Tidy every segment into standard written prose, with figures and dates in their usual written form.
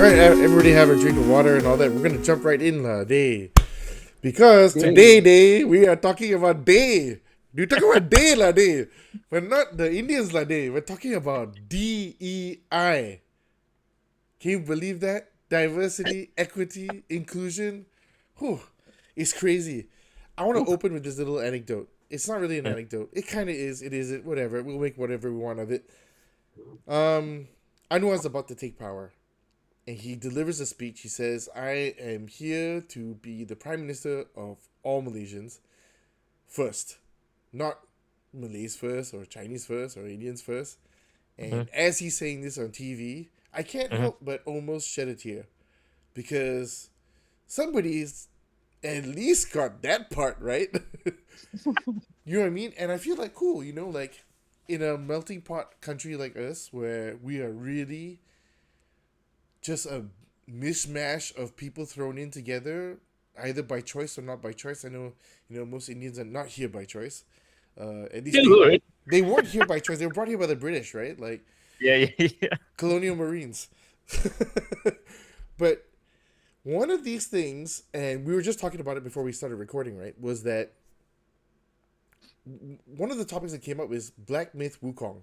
Right, everybody have a drink of water and all that. We're gonna jump right in, day, because today, we are talking about day. We talk about day, day, but not the Indians, day. We're talking about DEI. Can you believe that? Diversity, equity, inclusion. Whew, it's crazy. I want to open with this little anecdote. It's not really an anecdote. It kind of is. It isn't. Whatever. We'll make whatever we want of it. Anwar's about to take power. And he delivers a speech. He says, I am here to be the Prime Minister of all Malaysians first. Not Malays first, or Chinese first, or Indians first. And as he's saying this on TV, I can't help but almost shed a tear. Because somebody's at least got that part right. You know what I mean? And I feel like, cool, like in a melting pot country like us, where we are really just a mishmash of people thrown in together, either by choice or not by choice. I know, most Indians are not here by choice. At least they weren't here by choice. They were brought here by the British, right? Like, yeah. colonial Marines. But one of these things, and we were just talking about it before we started recording, right, was that one of the topics that came up was Black Myth Wukong.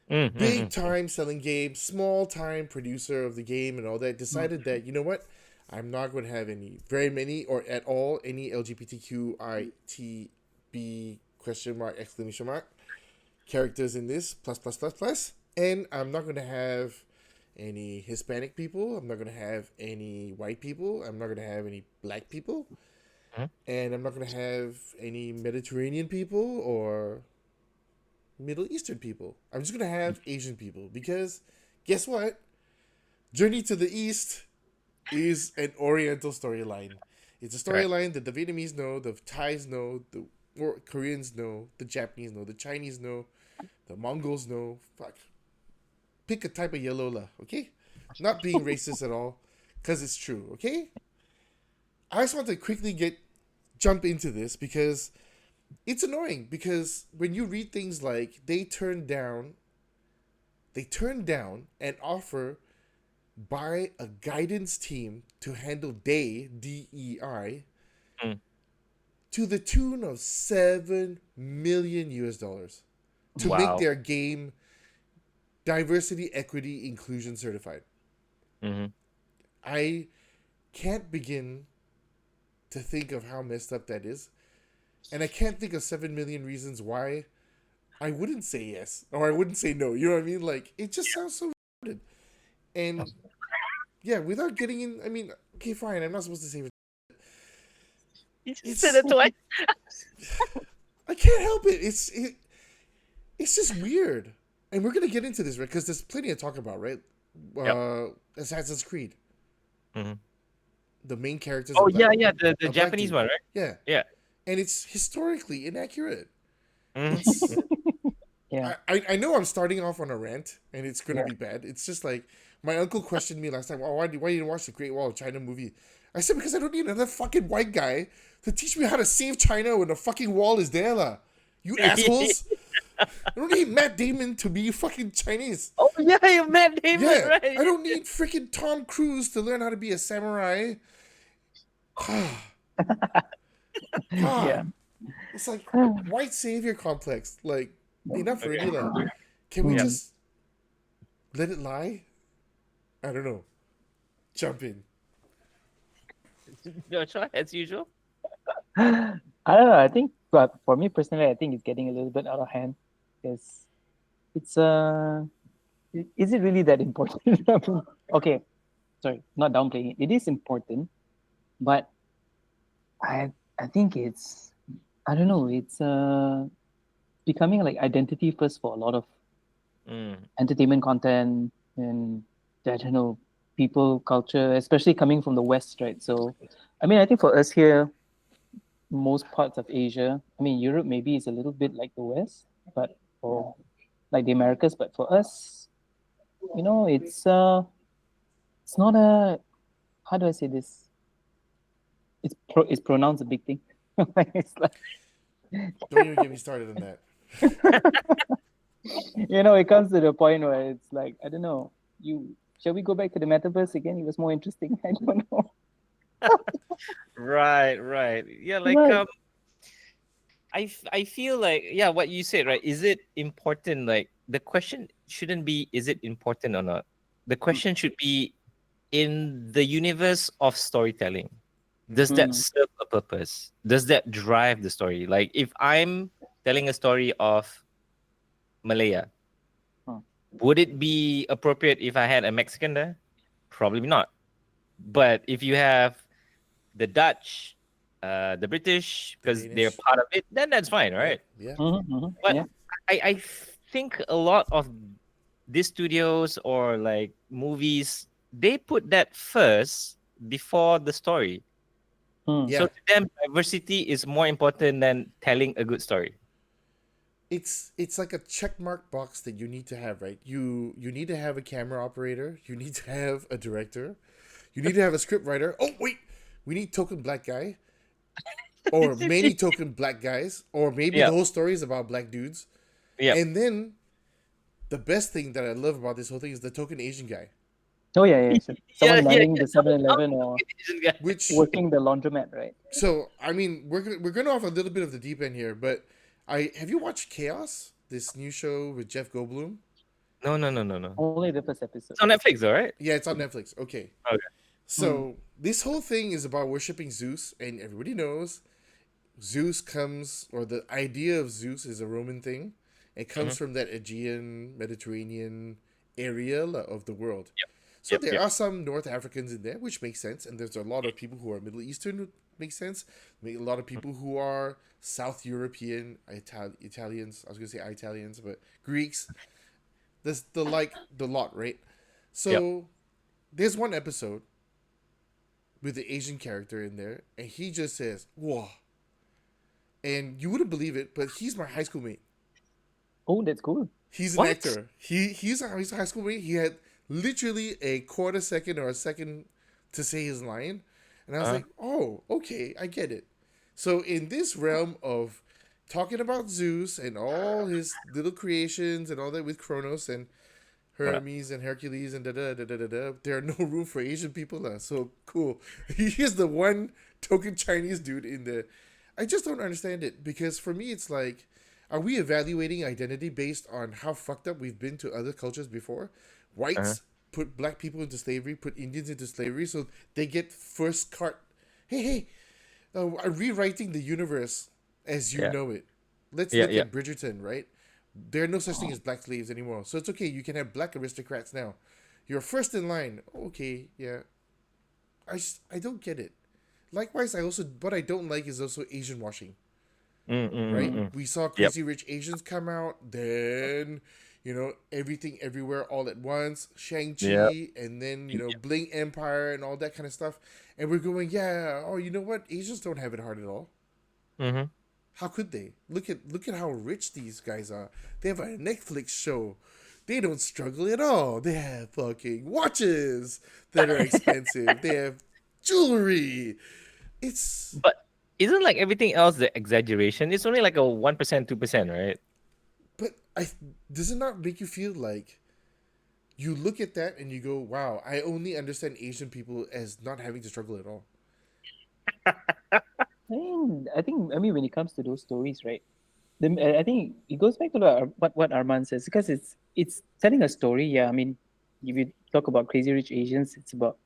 Big time selling game, small time producer of the game and all that, decided that, you know what, I'm not going to have very many or at all any LGBTQITB question mark exclamation mark characters in this plus, and I'm not going to have any Hispanic people, I'm not going to have any white people, I'm not going to have any black people, and I'm not going to have any Mediterranean people or Middle Eastern people. I'm just going to have Asian people, because guess what? Journey to the East is an Oriental storyline. It's a storyline that the Vietnamese know, the Thais know, the Koreans know, the Japanese know, the Chinese know, the Mongols know. Fuck. Pick a type of yellow lah, okay? Not being racist at all, because it's true, okay? I just want to quickly jump into this, because it's annoying, because when you read things like they turn down an offer by a guidance team to handle DEI to the tune of $7 million to make their game diversity, equity, inclusion certified. I can't begin to think of how messed up that is. And I can't think of 7 million reasons why I wouldn't say yes or I wouldn't say no. You know what I mean? Like, it just sounds so retarded. And yeah, without getting in, I mean, okay, fine. I'm not supposed to say it. You said it twice. I can't help it. It's just weird. And we're gonna get into this, right? Because there's plenty to talk about, right? Assassin's Creed. The main characters. Oh yeah, the Japanese one, right? Yeah. And it's historically inaccurate. I know I'm starting off on a rant, and it's going to be bad. It's just like, my uncle questioned me last time, why you didn't watch the Great Wall of China movie? I said, because I don't need another fucking white guy to teach me how to save China when the fucking wall is there, lah. You assholes. I don't need Matt Damon to be fucking Chinese. Oh yeah, you're Matt Damon, right? I don't need freaking Tom Cruise to learn how to be a samurai. It's like white savior complex. Like, enough already. Like, can we just let it lie? I don't know. Jump in. Joshua, as usual. I don't know. I think, but for me personally, I think it's getting a little bit out of hand, because it's is it really that important? Okay, sorry, not downplaying it. It is important, but I think it's, I don't know, it's becoming like identity first for a lot of entertainment content, and I don't know, people, culture, especially coming from the West, right? So, I mean, I think for us here, most parts of Asia, I mean, Europe maybe is a little bit like the West, but or like the Americas, but for us, it's not a, how do I say this? It's pronounced a big thing. It's like, don't even get me started on that. It comes to the point where it's like, I don't know, you shall we go back to the metaverse again? It was more interesting. I don't know. Right. Yeah, like Right. I feel like, yeah, what you said, right? Is it important? Like the question shouldn't be is it important or not. The question should be in the universe of storytelling. Does that Mm. serve a purpose? Does that drive the story? Like if I'm telling a story of Malaya, Oh. would it be appropriate if I had a Mexican there? Probably not. But if you have the Dutch, the British, The because they're Danish. part of it, then that's fine, Yeah, right? yeah. But Yeah. I think a lot of these studios or like movies, they put that first before the story. Mm. So Yeah. to them, diversity is more important than telling a good story. It's like a check mark box that you need to have, right? You need to have a camera operator, you need to have a director, you need to have a script writer. Oh wait, we need token black guy, or many token black guys, or maybe Yeah, the whole story is about black dudes. yeah. And then the best thing that I love about this whole thing is the token Asian guy, Oh yeah. Sure. Someone Yeah. running the 7-Eleven or Asian guy. which working the laundromat, right? so I mean we're going off a little bit of the deep end here, but I have you watched Chaos, this new show with Jeff Goldblum? No. Only the first episode. It's on Netflix, all right? Yeah, it's on Netflix. Okay. Okay. So this whole thing is about worshiping Zeus, and everybody knows Zeus comes, or the idea of Zeus is a Roman thing. It comes from that Aegean, Mediterranean area of the world. So there Yep. are some North Africans in there, which makes sense, and there's a lot of people who are Middle Eastern, which makes sense. A lot of people who are South European, Italians. I was gonna say Italians, but Greeks. There's the lot, right? So there's one episode with the Asian character in there, and he just says, "Whoa," and you wouldn't believe it, but he's my high school mate. Oh, that's cool. He's an What? actor. He's a high school mate. He had literally a quarter second or a second to say his line, and I was like, "Oh, okay, I get it." So in this realm of talking about Zeus and all his little creations and all that with Kronos and Hermes and Hercules and da da da da da da, there are no room for Asian people. So cool. He's the one token Chinese dude in there. I just don't understand it, because for me it's like, are we evaluating identity based on how fucked up we've been to other cultures before? Whites put black people into slavery, put Indians into slavery, so they get first cart. Hey, rewriting the universe as you Yeah. know it. Let's Yeah, look yeah. at Bridgerton, right? There are no such thing as black slaves anymore, so it's okay. You can have black aristocrats now. You're first in line. Okay, yeah. I don't get it. Likewise, what I don't like is also Asian washing. Right? We saw Yep. Crazy Rich Asians come out, then Everything Everywhere All at Once, Shang-Chi, and then Bling Empire and all that kind of stuff. And we're going, yeah, oh, you know what? Asians don't have it hard at all. Mm-hmm. How could they? Look at how rich these guys are. They have a Netflix show. They don't struggle at all. They have fucking watches that are expensive. They have jewelry. It's But isn't like everything else the exaggeration? It's only like a 1%, 2%, right? But does it not make you feel like you look at that and you go, wow, I only understand Asian people as not having to struggle at all. I mean, when it comes to those stories, right? I think it goes back to what Armand says, because it's telling a story. Yeah, I mean, if you talk about Crazy Rich Asians, it's about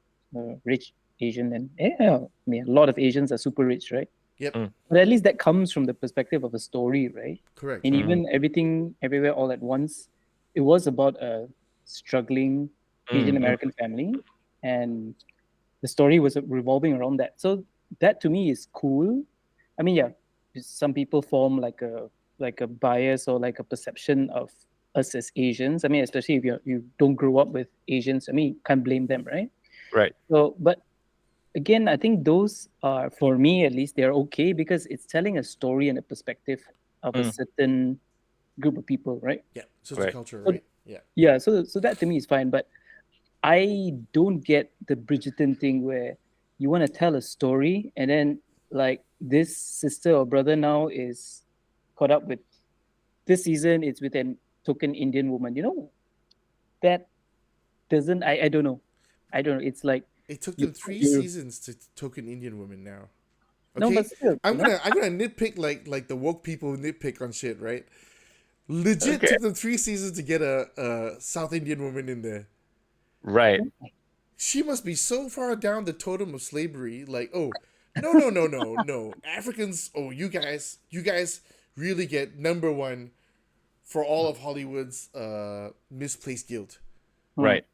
rich Asian, and I mean, a lot of Asians are super rich, right? Yep. But at least that comes from the perspective of a story, right? Correct. And even Everything Everywhere All at Once, it was about a struggling Asian American family, and the story was revolving around that. So that to me is cool. I mean, yeah, some people form like a bias or like a perception of us as Asians. I mean, especially if you don't grow up with Asians. I mean, can't blame them, right? Right. So, but again, I think those are, for me at least, they're okay because it's telling a story and a perspective of a certain group of people, right? Yeah. So it's a culture, So- right? Yeah. Yeah, so that to me is fine, but I don't get the Bridgerton thing where you want to tell a story and then like this sister or brother now is caught up with this season it's with an token Indian woman. You know, that doesn't. I don't know. I don't know. It's like It took you them 3 you seasons to token Indian women now. no, but Okay, still, I'm gonna nitpick like the woke people nitpick on shit, right? Legit Okay. took them 3 seasons to get a South Indian woman in there. Right. She must be so far down the totem of slavery. Like, oh, no. Africans, oh, you guys really get number one for all of Hollywood's misplaced guilt. Right.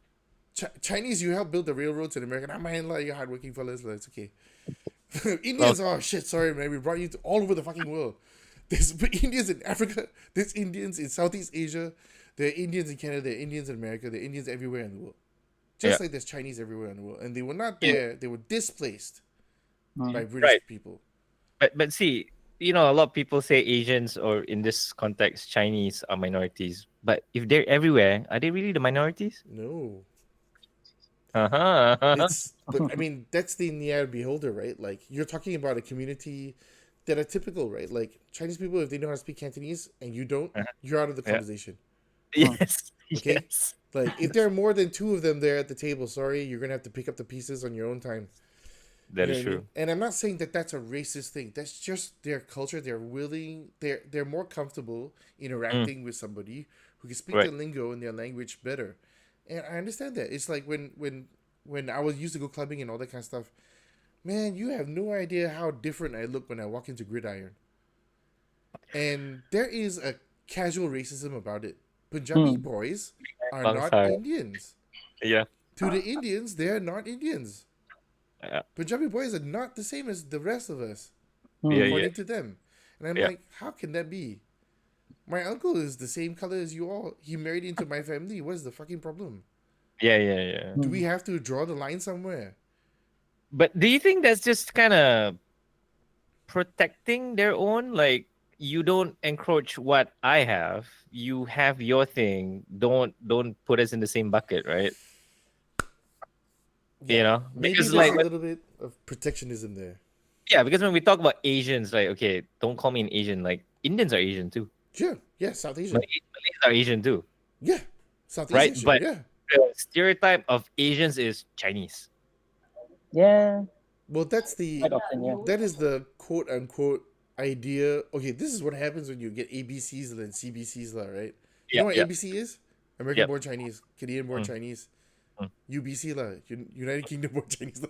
Chinese, you helped build the railroads in America. I'm man, like, you're hardworking fellas. Like, it's okay. Indians, oh shit, sorry man, we brought you to all over the fucking world. There's Indians in Africa. There's Indians in Southeast Asia. There are Indians in Canada. There are Indians in America. There are Indians everywhere in the world. Just Yeah. like there's Chinese everywhere in the world, and they were not Yeah. there. They were displaced by British Right. people. But see, you know, a lot of people say Asians, or in this context, Chinese, are minorities. But if they're everywhere, are they really the minorities? No, Uh-huh. it's. But I mean, that's the eye of the beholder, right? Like you're talking about a community that are typical, right? Like Chinese people, if they know how to speak Cantonese and you don't, you're out of the Yeah. conversation. Yes. Okay. Yes. Like if there are more than two of them there at the table, sorry, you're gonna have to pick up the pieces on your own time. That You is know what I true. mean? And I'm not saying that that's a racist thing. That's just their culture. They're willing. They're more comfortable interacting with somebody who can speak Right. their lingo and their language better. And I understand that. It's like when I was used to go clubbing and all that kind of stuff. Man, you have no idea how different I look when I walk into Gridiron. And there is a casual racism about it. Punjabi boys are not Bangsar. Indians. Yeah. To the Indians, they are not Indians. Yeah. Punjabi boys are not the same as the rest of us, Yeah. according Yeah. to them. And I'm Yeah. like, how can that be? My uncle is the same color as you all. He married into my family. What's the fucking problem? Yeah. Yeah. Yeah. Do we have to draw the line somewhere? But do you think that's just kind of protecting their own? Like, you don't encroach what I have. You have your thing. Don't put us in the same bucket, right? You know, Maybe because there's like a little bit of protectionism there. yeah, because when we talk about Asians, like okay, don't call me an Asian. Like Indians are Asian too. Sure. Yeah, South Asian. Malays are Asian too. Yeah. Southeast Right, Asian. but- Yeah. The stereotype of Asians is Chinese. Yeah, Well, that's the quite often, yeah. that is the quote unquote idea. Okay, this is what happens when you get ABCs and then CBCs, lah, right? You know what Yeah. ABC is? American Yep. born Chinese, Canadian born Chinese. UBC lah, United Kingdom born Chinese lah.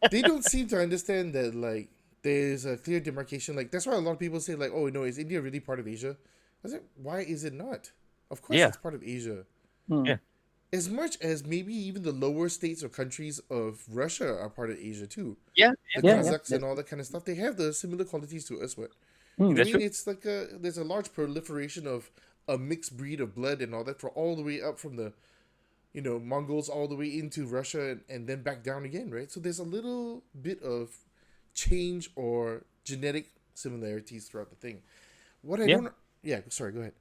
They don't seem to understand that like there's a clear demarcation. Like that's why a lot of people say like, oh no, is India really part of Asia? I said, why is it not? Of course, Yeah. it's part of Asia. Yeah. As much as maybe even the lower states or countries of Russia are part of Asia too. Yeah. The Yeah, Kazakhs yeah. and all that kind of stuff, they have the similar qualities to us. What Mm. I That's mean, true. it's like there's a large proliferation of a mixed breed of blood and all that for all the way up from the, Mongols all the way into Russia and then back down again, right? So there's a little bit of change or genetic similarities throughout the thing. What I Yeah. don't, yeah, sorry, go ahead.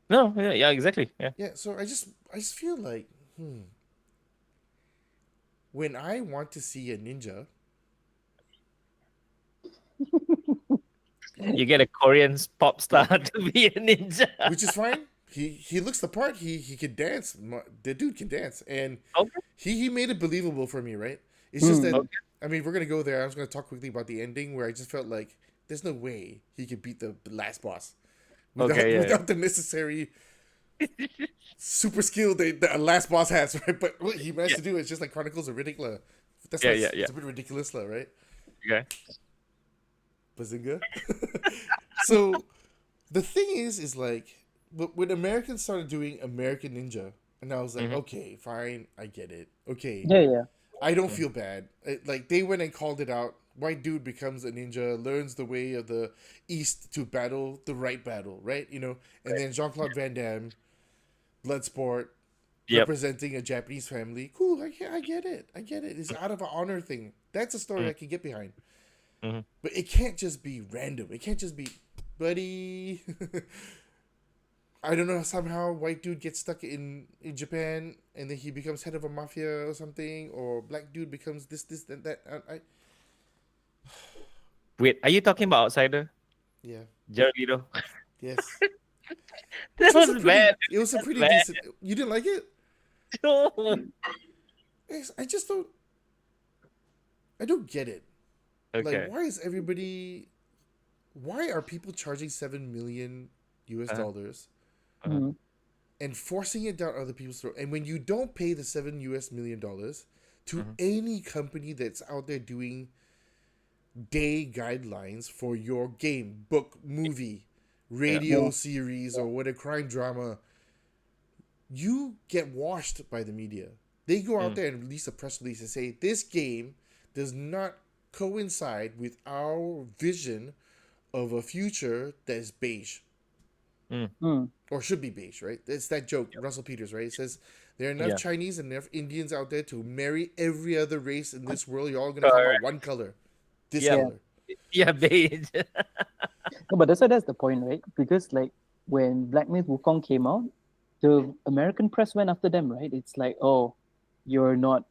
No, yeah, exactly. Yeah. Yeah, so I just feel like, when I want to see a ninja, You get a Korean pop star to be a ninja. which is fine. He looks the part. He can dance. The dude can dance, and Okay. he made it believable for me. Right? It's just that Okay. I mean, we're gonna go there. I was gonna talk quickly about the ending where I just felt like there's no way he could beat the last boss without, Okay, yeah, without the necessary super skill that the last boss has. Right? But what he managed to do is just like Chronicles of Riddick. That's Yeah, why yeah, it's a bit ridiculous, right? Okay. Bazinga. So the thing is like when Americans started doing American Ninja, and I was like, okay, fine, I get it. Okay, Yeah. I don't feel bad. Like they went and called it out. White dude becomes a ninja, learns the way of the East to battle the right battle, right? And then Jean-Claude Van Damme, Bloodsport, Yep. representing a Japanese family. Cool, I get it. It's out of an honor thing. That's a story I can get behind. But it can't just be random. It can't just be, buddy. I don't know, somehow white dude gets stuck in Japan and then he becomes head of a mafia or something, or black dude becomes this, and that. Wait, are you talking about Outsider? Yeah. Jared Leto? Yes. That It was was bad. It was a pretty bad. decent. You didn't like it? No. I just don't. I don't get it. Like, Okay. why is everybody? Why are people charging 7 million US Uh-huh. dollars Uh-huh. Mhm. and forcing it down other people's throat? And when you don't pay the $7 million to Mhm. any company that's out there doing day guidelines for your game, book, movie, Yeah. radio Yeah. series, Yeah. or what a crime drama, you get washed by the media. They go out Mm. there and release a press release and say this game does not coincide with our vision of a future that is beige Mm. or should be beige, right? It's that joke, Russell Peters, right? It says there are enough Yeah. Chinese and enough Indians out there to marry every other race in this world. You're all gonna come out Correct. one color, this Yeah. Yeah. color. Yeah, beige. No, but that's the point, right? Because like when Black Myth Wukong came out, the American press went after them, right? It's like, oh, you're not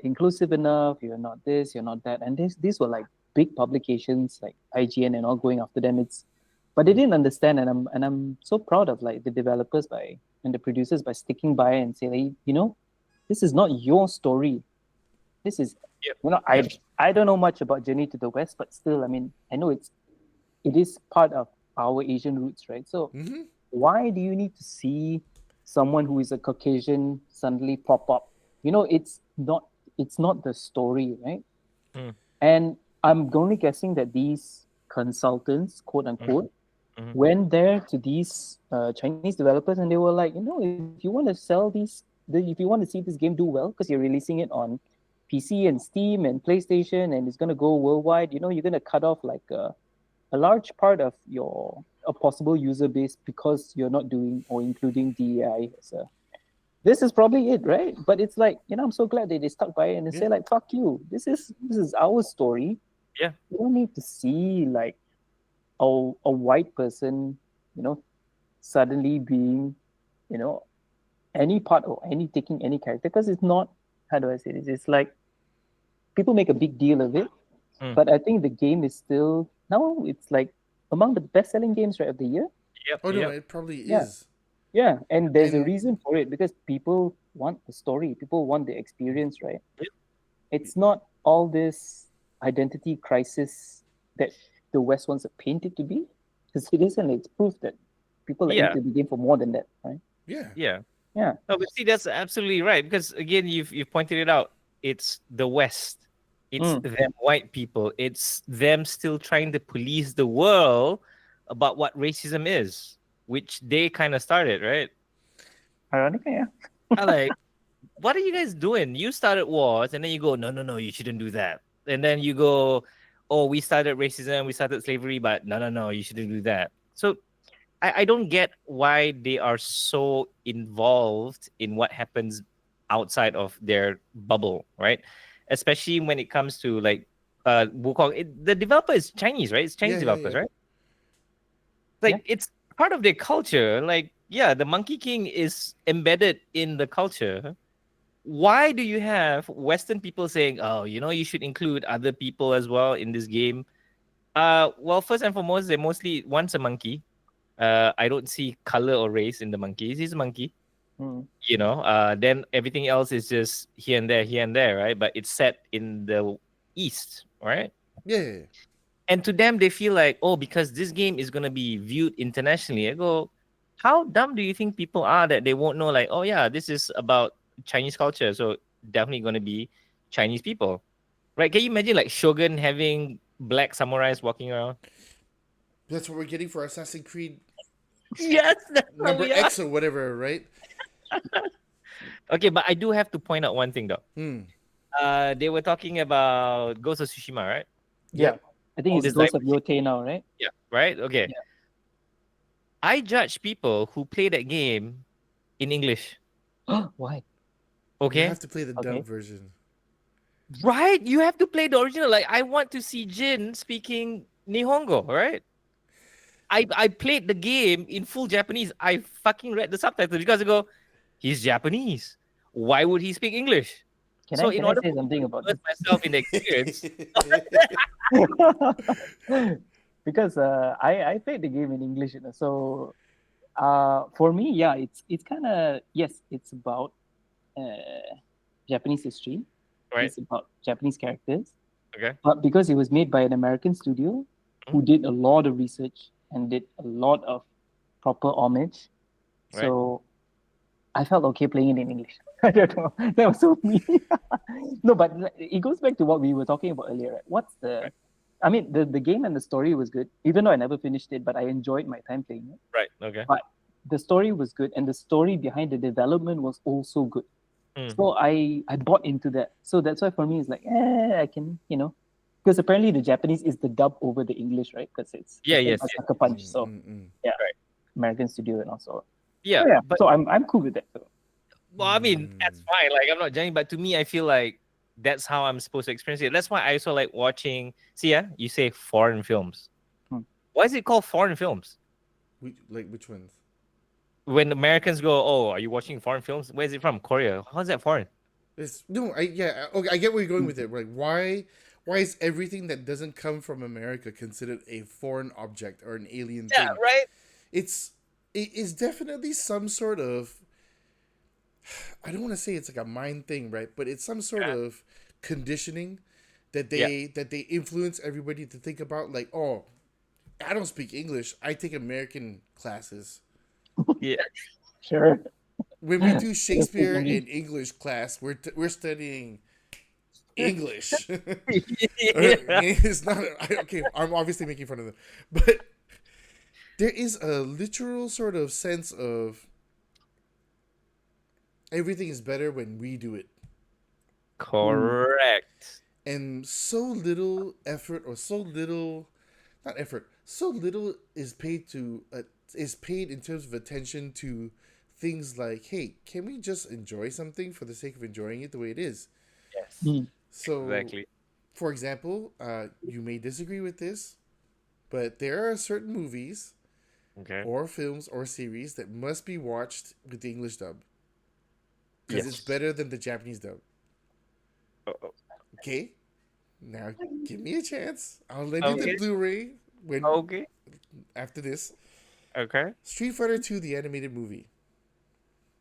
inclusive enough, you're not this, you're not that, and these were like big publications like IGN and all going after them. But they didn't understand, and I'm so proud of like the developers by and the producers by sticking by and say, like, this is not your story. This is, Yep. I Yep. I don't know much about Journey to the West, but still, I mean, I know it is part of our Asian roots, right? So Mm-hmm. why do you need to see someone who is a Caucasian suddenly pop up? It's not the story, right? Mm. And I'm only guessing that these consultants, quote unquote, Mhm. went there to these Chinese developers and they were like, if you want to sell if you want to see this game do well, because you're releasing it on PC and Steam and PlayStation and it's going to go worldwide, you're going to cut off like a large part of your a possible user base because you're not doing or including DEI as a. This is probably it, right? But it's like, I'm so glad that they stuck by it and they Yeah. say like, fuck you. This is our story. Yeah. You don't need to see like a white person, suddenly being, you know, any part or any taking any character because it's not. How do I say this? It's like people make a big deal of it, Mm. but I think the game is still now. It's like among the best-selling games right of the year. Yep. Oh no, Yep. it probably Yeah. is. Yeah, and there's a And reason for it because people want the story, people want the experience, right? Yep. It's not all this identity crisis that the West wants to paint it to be, because it isn't. It's proof that people are Yeah. into the game for more than that, right? yeah, Yeah. Yeah. No, but see, that's absolutely right because again, you've pointed it out. It's the West. It's them white people. It's them still trying to police the world about what racism is, which they kind of started, right? Ironically, yeah. I like, what are you guys doing? You started wars, and then you go, no, no, no, you shouldn't do that. And then you go, oh, we started racism, we started slavery, but no, no, no, you shouldn't do that. So I don't get why they are so involved in what happens outside of their bubble, right? Especially when it comes to like Wukong. The developer is Chinese, right? It's Chinese yeah, yeah, developers, yeah. right? Like it's part of their culture. Like, yeah, the Monkey King is embedded in the culture. Why do you have Western people saying, oh, you should include other people as well in this game? Well, first and foremost, they mostly one's a monkey. I don't see color or race in the monkeys. He's a monkey. Mm. Then everything else is just here and there, right? But it's set in the East, right? Yeah, yeah, yeah. And to them, they feel like, oh, because this game is gonna be viewed internationally. I go, how dumb do you think people are that they won't know? Like, oh yeah, this is about Chinese culture, so definitely gonna be Chinese people, right? Can you imagine like Shogun having black samurais walking around? That's what we're getting for Assassin's Creed Yes, that's what number we are. X or whatever, right? Okay, but I do have to point out one thing though. Hmm. They were talking about Ghost of Tsushima, right? Yeah. Yep. I think All it's this Ghost of Yote now, right? Yeah, right? Okay. Yeah. I judge people who play that game in English. Why? You Okay. have to play the Okay. dub version. Right? You have to play the original. Like, I want to see Jin speaking Nihongo, right? I played the game in full Japanese. I fucking read the subtitles because I go, he's Japanese. Why would he speak English? Can So I in can I order say for something me to about immerse myself in the experience, because I played the game in English, so for me, yeah, it's kind of, yes, it's about Japanese history. Right. It's about Japanese characters. Okay. But because it was made by an American studio who did a lot of research and did a lot of proper homage, Right. so I felt okay playing it in English. I don't know. That was so me. No, but it goes back to what we were talking about earlier. Right? What's the? Right. I mean, the game and the story was good, even though I never finished it, but I enjoyed my time playing it. Right. Okay. But the story was good, and the story behind the development was also good. Mm. So I bought into that. So that's why for me it's like, I can, because apparently the Japanese is the dub over the English, right? Because it's Yeah, made yes, by yes. Sucker Punch. So yeah, Right. American studio and also. Yeah, So, yeah. but So I'm cool with that. So. well, I mean, that's fine. Like, I'm not judging, but to me, I feel like that's how I'm supposed to experience it. That's why I also like watching. See, yeah, you say foreign films. Why is it called foreign films? Which ones? When Americans go, "Oh, are you watching foreign films? Where is it from? Korea? How's that foreign?" Okay, I get where you're going with it. Like, why is everything that doesn't come from America considered a foreign object or an alien Yeah, thing? right. It is definitely some sort of, I don't want to say it's like a mind thing, right? But it's some sort of conditioning that they influence everybody to think about. Like, oh, I don't speak English. I take American classes. Yeah. Sure. When we do Shakespeare in English class, we're studying English. It's not okay. I'm obviously making fun of them, but there is a literal sort of sense of everything is better when we do it, Correct. and so little effort or so little, not effort, so little is paid in terms of attention to things like, hey, can we just enjoy something for the sake of enjoying it the way it is? Yes. So, Exactly. for example, you may disagree with this, but there are certain movies Okay. or films or series that must be watched with the English dub because Yes. it's better than the Japanese dub. Uh-oh. Okay, now give me a chance. I'll lend you the Okay. Blu-ray Okay. after this. Okay. Street Fighter 2, the animated movie,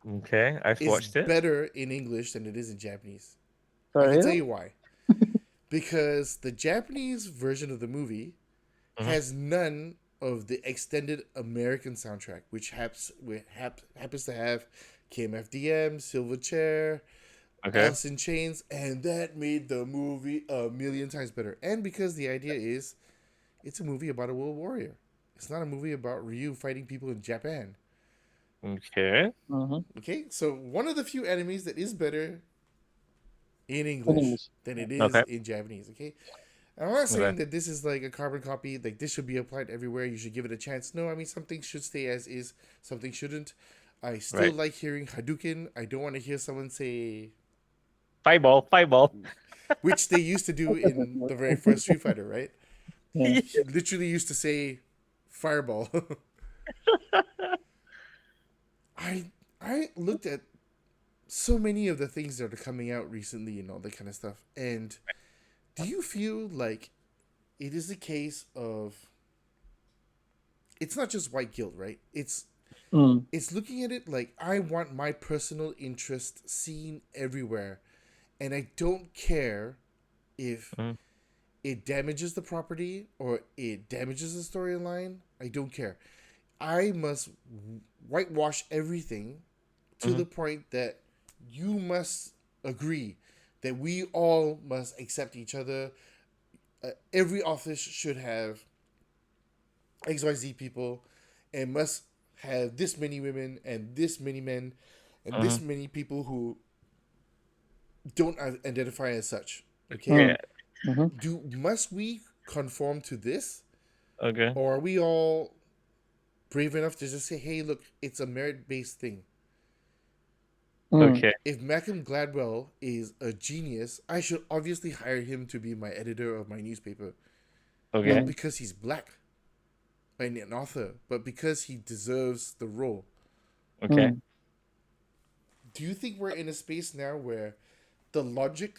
Okay. I've is watched it. better in English than it is in Japanese. I For can tell real? you why. Because the Japanese version of the movie has none of the extended American soundtrack, which happens to have KMFDM, Silverchair, Okay. Alice in Chains, and that made the movie a million times better. And because the idea is, it's a movie about a world warrior. It's not a movie about Ryu fighting people in Japan. Okay. Okay, so one of the few enemies that is better in In English English. than it is Okay. in Japanese. Okay, I'm not saying Okay. that this is like a carbon copy. Like, this should be applied everywhere. You should give it a chance. No, I mean, something should stay as is. Something shouldn't. I still Right. like hearing Hadouken. I don't want to hear someone say, Fireball. Fireball. which they used to do in the very first Street Fighter, right? Yeah. He literally used to say fireball. I looked at so many of the things that are coming out recently and all that kind of stuff. And do you feel like it is a case of, it's not just white guilt, right? It's looking at it like, I want my personal interest seen everywhere, and I don't care if it damages the property or it damages the storyline. I don't care. I must whitewash everything to the point that you must agree that we all must accept each other. Every office should have XYZ people and must have this many women and this many men and this many people who don't identify as such. Okay? Yeah. Must we conform to this? Okay. Or are we all brave enough to just say, hey, look, it's a merit-based thing. Okay. If Malcolm Gladwell is a genius, I should obviously hire him to be my editor of my newspaper. Okay. Not because he's black and an author, but because he deserves the role. Okay. Do you think we're in a space now where the logic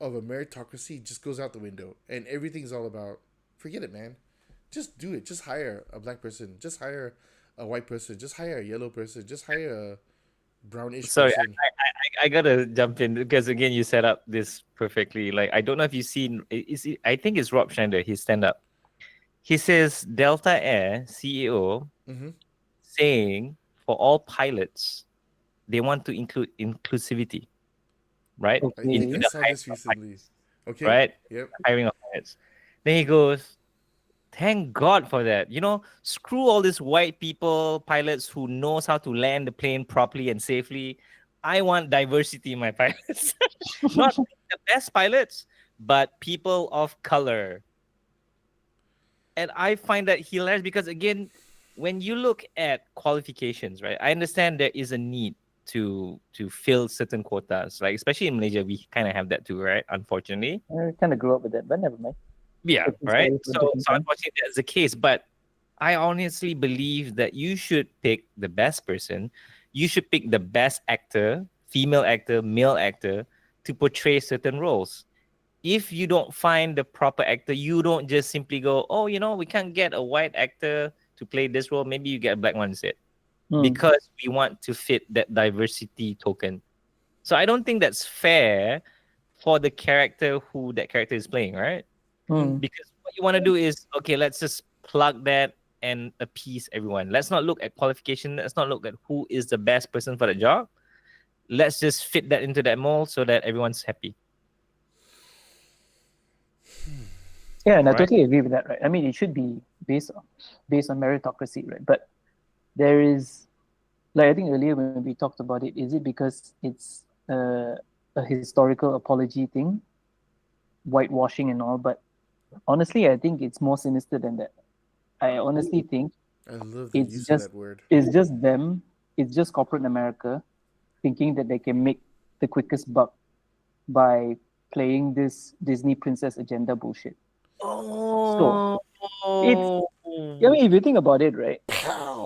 of a meritocracy just goes out the window and everything's all about, forget it, man. Just do it. Just hire a black person. Just hire a white person. Just hire a yellow person. Just hire a brownish Sorry, person. I gotta jump in because again, you set up this perfectly. Like, I don't know if you've seen. I think it's Rob Schneider. His stand up. He says Delta Air CEO Mm-hmm. saying for all pilots they want to include inclusivity, right? I think Into I Okay. the saw hiring this of recently. pilots, Okay. right? Yep. Hiring of pilots. Then he goes, thank God for that. Screw all these white people, pilots who knows how to land the plane properly and safely. I want diversity in my pilots. Not the best pilots, but people of color. And I find that hilarious because again, when you look at qualifications, right? I understand there is a need to fill certain quotas, like especially in Malaysia, we kind of have that too, right? Unfortunately. I kind of grew up with that, but never mind. Yeah, Different right. story for So, different so time. unfortunately, that's the case. But I honestly believe that you should pick the best person. You should pick the best actor, female actor, male actor, to portray certain roles. If you don't find the proper actor, you don't just simply go, oh, we can't get a white actor to play this role. Maybe you get a black one instead, Mm. because we want to fit that diversity token. So I don't think that's fair for the character who that character is playing, right? Mm. Because what you want to do is, okay, let's just plug that and appease everyone. Let's not look at qualification. Let's not look at who is the best person for the job. Let's just fit that into that mold so that everyone's happy. Yeah, and I Right? totally agree with that, right? I mean, it should be based on meritocracy, right? But there is, like I think earlier when we talked about it, is it because it's a historical apology thing, whitewashing and all? But honestly, I think it's more sinister than that. I honestly think I love the it's use of just that word. it's just them, it's just corporate America thinking that they can make the quickest buck by playing this Disney princess agenda bullshit. So Oh, it's, I mean, if you think about it, right? Pow.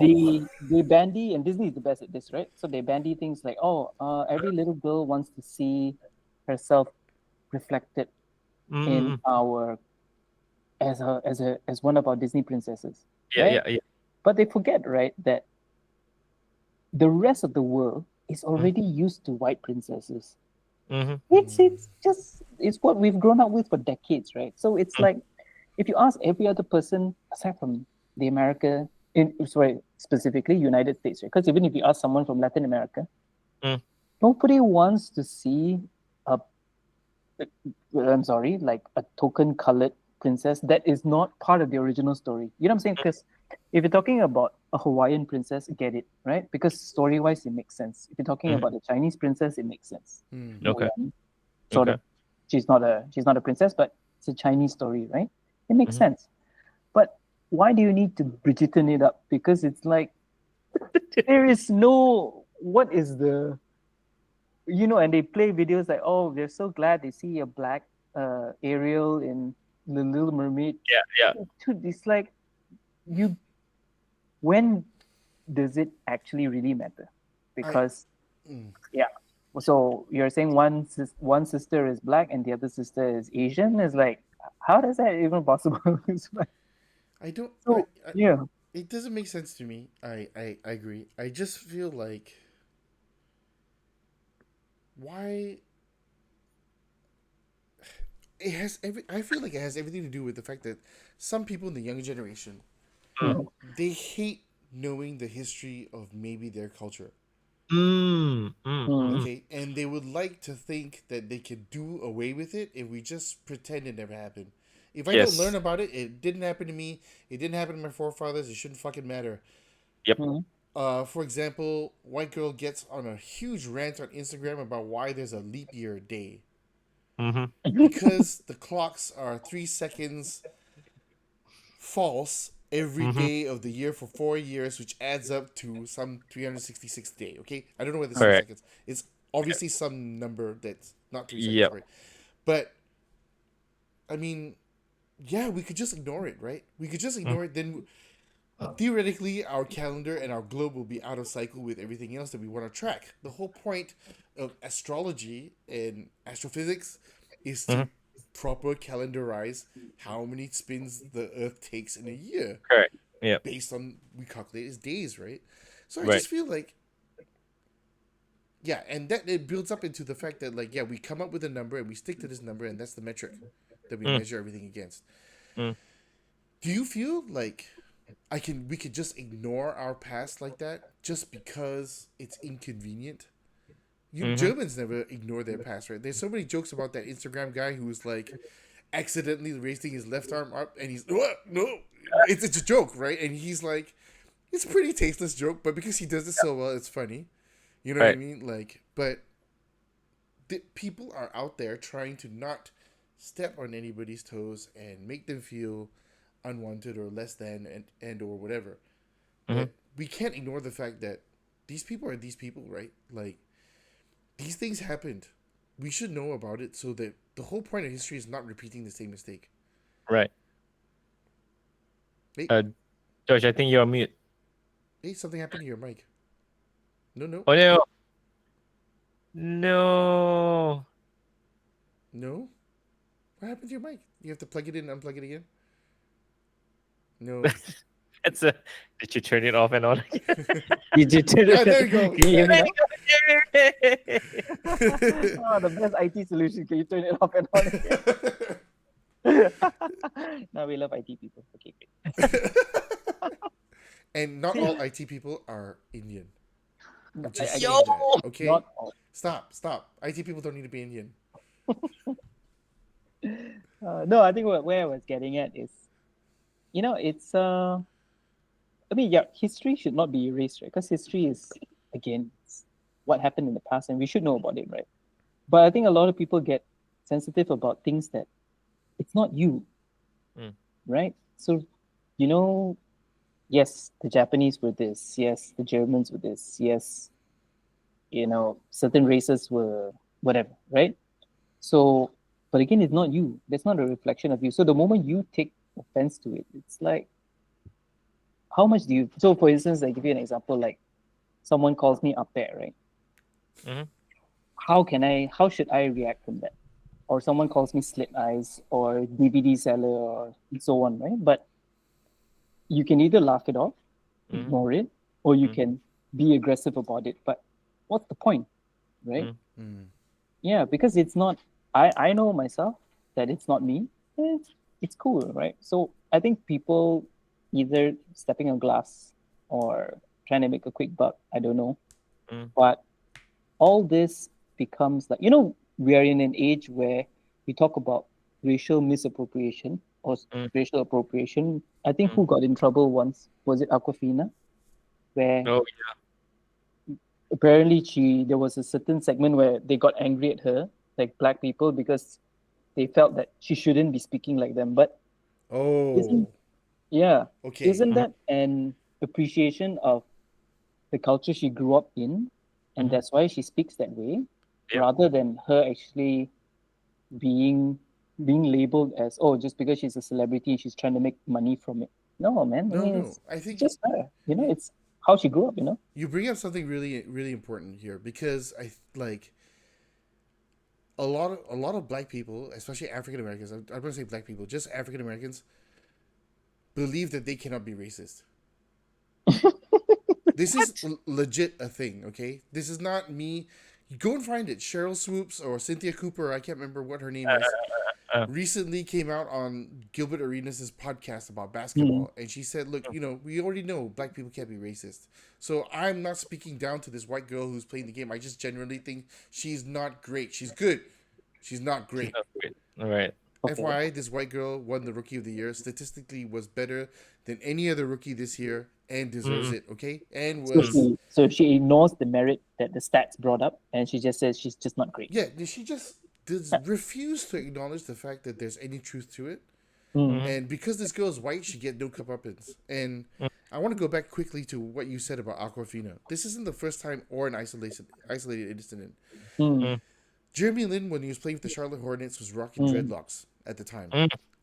They bandy, and Disney is the best at this, right? So they bandy things like, oh, every little girl wants to see herself reflected in mm, our as one of our Disney princesses, yeah, right? yeah, yeah. But they forget, right, that the rest of the world is Mm, already used to white princesses. mm-hmm, It's what we've grown up with for decades, right? So it's mm, like if you ask every other person aside from the America, specifically United States, right? Because even if you ask someone from Latin America, mm. nobody wants to see a, I'm sorry, like a token colored princess that is not part of the original story. You know what I'm saying? Because if you're talking about a Hawaiian princess, get it, right? Because story wise, it makes sense. If you're talking Mhm. about a Chinese princess, it makes sense. Hmm. Okay, Mulan, sort okay. of, she's not a princess, but it's a Chinese story, right? It makes Mhm. sense. But why do you need to Bridgerton it up? Because it's like there is no, what is the, and they play videos like, oh, they're so glad they see a black Ariel in the Little Mermaid. Yeah, yeah. Dude, it's like, you, when does it actually really matter? I. Because Mm. yeah, so you're saying one sister is black and the other sister is Asian? Is like, how does that even possible? It's like, I don't. so yeah. It doesn't make sense to me. I agree. I just feel like why it has every. I feel like it has everything to do with the fact that some people in the younger generation Mm. they hate knowing the history of maybe their culture. Mm. Okay, and they would like to think that they could do away with it if we just pretend it never happened. If I don't learn Yes. about it, it didn't happen to me. It didn't happen to my forefathers. It shouldn't fucking matter. Yep. Mm. For example, white girl gets on a huge rant on Instagram about why there's a leap year day Mm-hmm. because the clocks are 3 seconds false every Mm-hmm. day of the year for 4 years, which adds up to some 366th day. Okay, I don't know whether it's three Correct. seconds. It's obviously some number that's not 3 seconds, Yep. right? But I mean, yeah, we could just ignore it, right? We could just Mm. ignore it. Then theoretically, our calendar and our globe will be out of cycle with everything else that we want to track. The whole point of astrology and astrophysics is Mm-hmm. to proper calendarize how many spins the Earth takes in a year Correct. Yep. based on we calculate as days, right? So I Right. just feel like yeah, and that it builds up into the fact that like, yeah, we come up with a number and we stick to this number, and that's the metric that we measure everything against. Mm. Do you feel like we could just ignore our past like that just because it's inconvenient? Germans never ignore their past, right? There's so many jokes about that Instagram guy who's like accidentally raising his left arm up, and he's what? No, it's a joke, right? And he's like, it's a pretty tasteless joke, but because he does it so well, it's funny. You know what I Right. mean? Like, but people are out there trying to not step on anybody's toes and make them feel unwanted or less than and or whatever. But we can't ignore the fact that these people are these people, right? Like, these things happened. We should know about it so that the whole point of history is not repeating the same mistake. Right. Hey, George, I think you're on mute. hey, something happened to your mic. No. Oh no. No. No? What happened to your mic? You have to plug it in and unplug it again? No. It's a. Did you turn it off and on? Did you turn Yeah, there you go. Can you hear me now? Yay! Oh, the best IT solution. Can you turn it off and on again? Now we love IT people. Okay, great. And not all IT people are Indian. I'm just I saying Yo! that, okay? Not all. Stop. IT people don't need to be Indian. No, I think where I was getting at is, it's I mean, yeah, history should not be erased, right? Because history is, again, it's what happened in the past, and we should know about it, right? But I think a lot of people get sensitive about things that it's not you, right? So, yes, the Japanese were this. Yes, the Germans were this. Yes, certain races were whatever, right? So, but again, it's not you. That's not a reflection of you. So the moment you take offense to it, it's like, how much do you? So, for instance, I give you an example. Like, someone calls me up there, right? Mhm. How should I react from that? Or someone calls me slit eyes or DVD seller or so on, right? But you can either laugh it off, ignore it, or you can be aggressive about it. But what's the point, right? Yeah, because it's not. I know myself that it's not me. It's cool, right? So I think people either stepping on glass or trying to make a quick buck. I don't know, but all this becomes like, we are in an age where we talk about racial misappropriation or racial appropriation. I think who got in trouble once, was it Aquafina, where Oh apparently there was a certain segment where they got angry at her, like black people, because they felt that she shouldn't be speaking like them. But Oh, okay. isn't that an appreciation of the culture she grew up in, and that's why she speaks that way, rather than her actually being labeled as, oh, just because she's a celebrity, she's trying to make money from it. No, man. I mean, No. I it's think just her. It's how she grew up. you bring up something really, really important here, because I like a lot of black people, especially African Americans. I'm going to say black people, just African Americans, believe that they cannot be racist. This is legit a thing, okay? This is not me. You go and find it. Cheryl Swoops or Cynthia Cooper, I can't remember what her name is, recently came out on Gilbert Arenas' podcast about basketball. And she said, look, we already know black people can't be racist. So I'm not speaking down to this white girl who's playing the game. I just genuinely think she's not great. She's good. She's not great. All right. Okay. FYI, this white girl won the Rookie of the Year. Statistically, was better than any other rookie this year and deserves it. Okay, and was So she ignores the merit that the stats brought up, and she just says she's just not great. yeah. She just refuse to acknowledge the fact that there's any truth to it. And because this girl is white, she get no comeuppance. And I want to go back quickly to what you said about Aquafina. This isn't the first time or an isolated incident. Jeremy Lin, when he was playing with the Charlotte Hornets, was rocking dreadlocks at the time.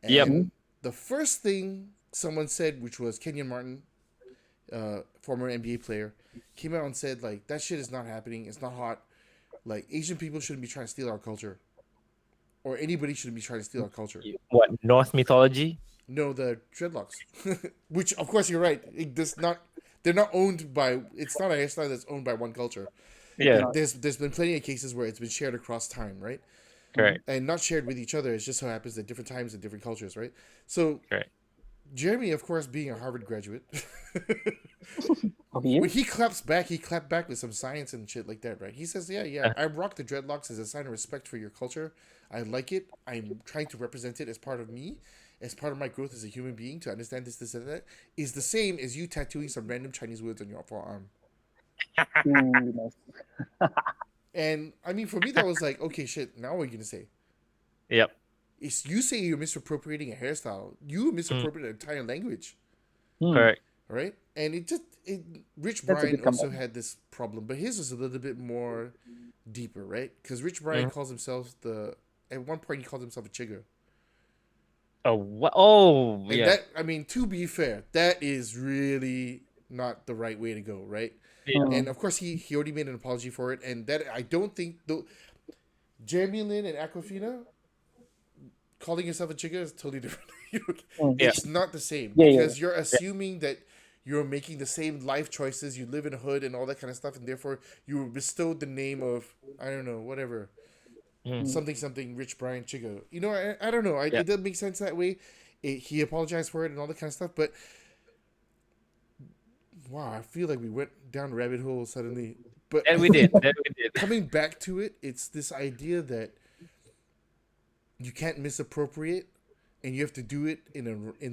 And the first thing someone said, which was Kenyon Martin, former NBA player, came out and said, like, that shit is not happening. It's not hot. Like, Asian people shouldn't be trying to steal our culture. Or anybody shouldn't be trying to steal our culture. What, Norse mythology? No, the dreadlocks. Which, of course, you're right. It does not... they're not owned by. It's not a hairstyle that's owned by one culture. Yeah, No. There's been plenty of cases where it's been shared across time, right? correct, And not shared with each other. It just so happens at different times and different cultures, right? So correct. Jeremy, of course, being a Harvard graduate, Oh, he when is? he claps back, he clapped back with some science and shit like that, right? He says, "Yeah, Uh, I rock the dreadlocks as a sign of respect for your culture. I like it. I'm trying to represent it as part of me, as part of my growth as a human being to understand this, and that." Is the same as you tattooing some random Chinese words on your forearm. Ooh, nice. And I mean, for me, that was like, okay, shit. Now what are you gonna say? Yep. Is you say you're misappropriating a hairstyle? You misappropriate an entire language. Hmm. Correct. Right? And Rich That's a Brian good also comeback. had this problem, but his was a little bit more deeper, right? Because Rich Brian Mhm. calls himself at one point he called himself a chigger. Oh, what? Oh, And yeah. that, I mean, to be fair, that is really not the right way to go, right? Yeah. Hmm. And of course he already made an apology for it, and that I don't think though Jeremy Lin and Aquafina calling yourself a chigger is totally different. Hmm. Yeah. It's not the same Yeah, yeah, because you're assuming that you're making the same life choices. You live in a hood and all that kind of stuff, and therefore you were bestowed the name of I don't know whatever Mhm. something Rich Brian Chigo. You know, I don't know. Yeah. It doesn't make sense that way. He apologized for it and all that kind of stuff, but wow, I feel like we went down rabbit hole suddenly. But That I we did. think That we did. coming back to it, it's this idea that you can't misappropriate and you have to do it in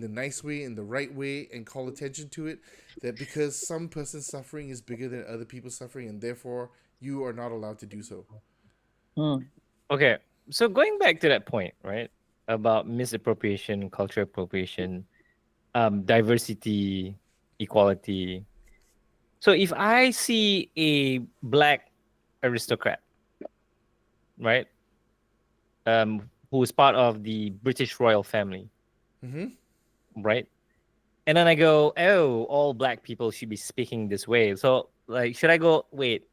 the nice way, in the right way, and call attention to it. That because some person's suffering is bigger than other people's suffering, and therefore you are not allowed to do so. Hmm. Okay. So going back to that point, right? About misappropriation, cultural appropriation, diversity, equality. So if I see a black aristocrat, right? Who is part of the British royal family, Mm-hmm. right? And then I go, oh, all black people should be speaking this way. So like, should I go, wait,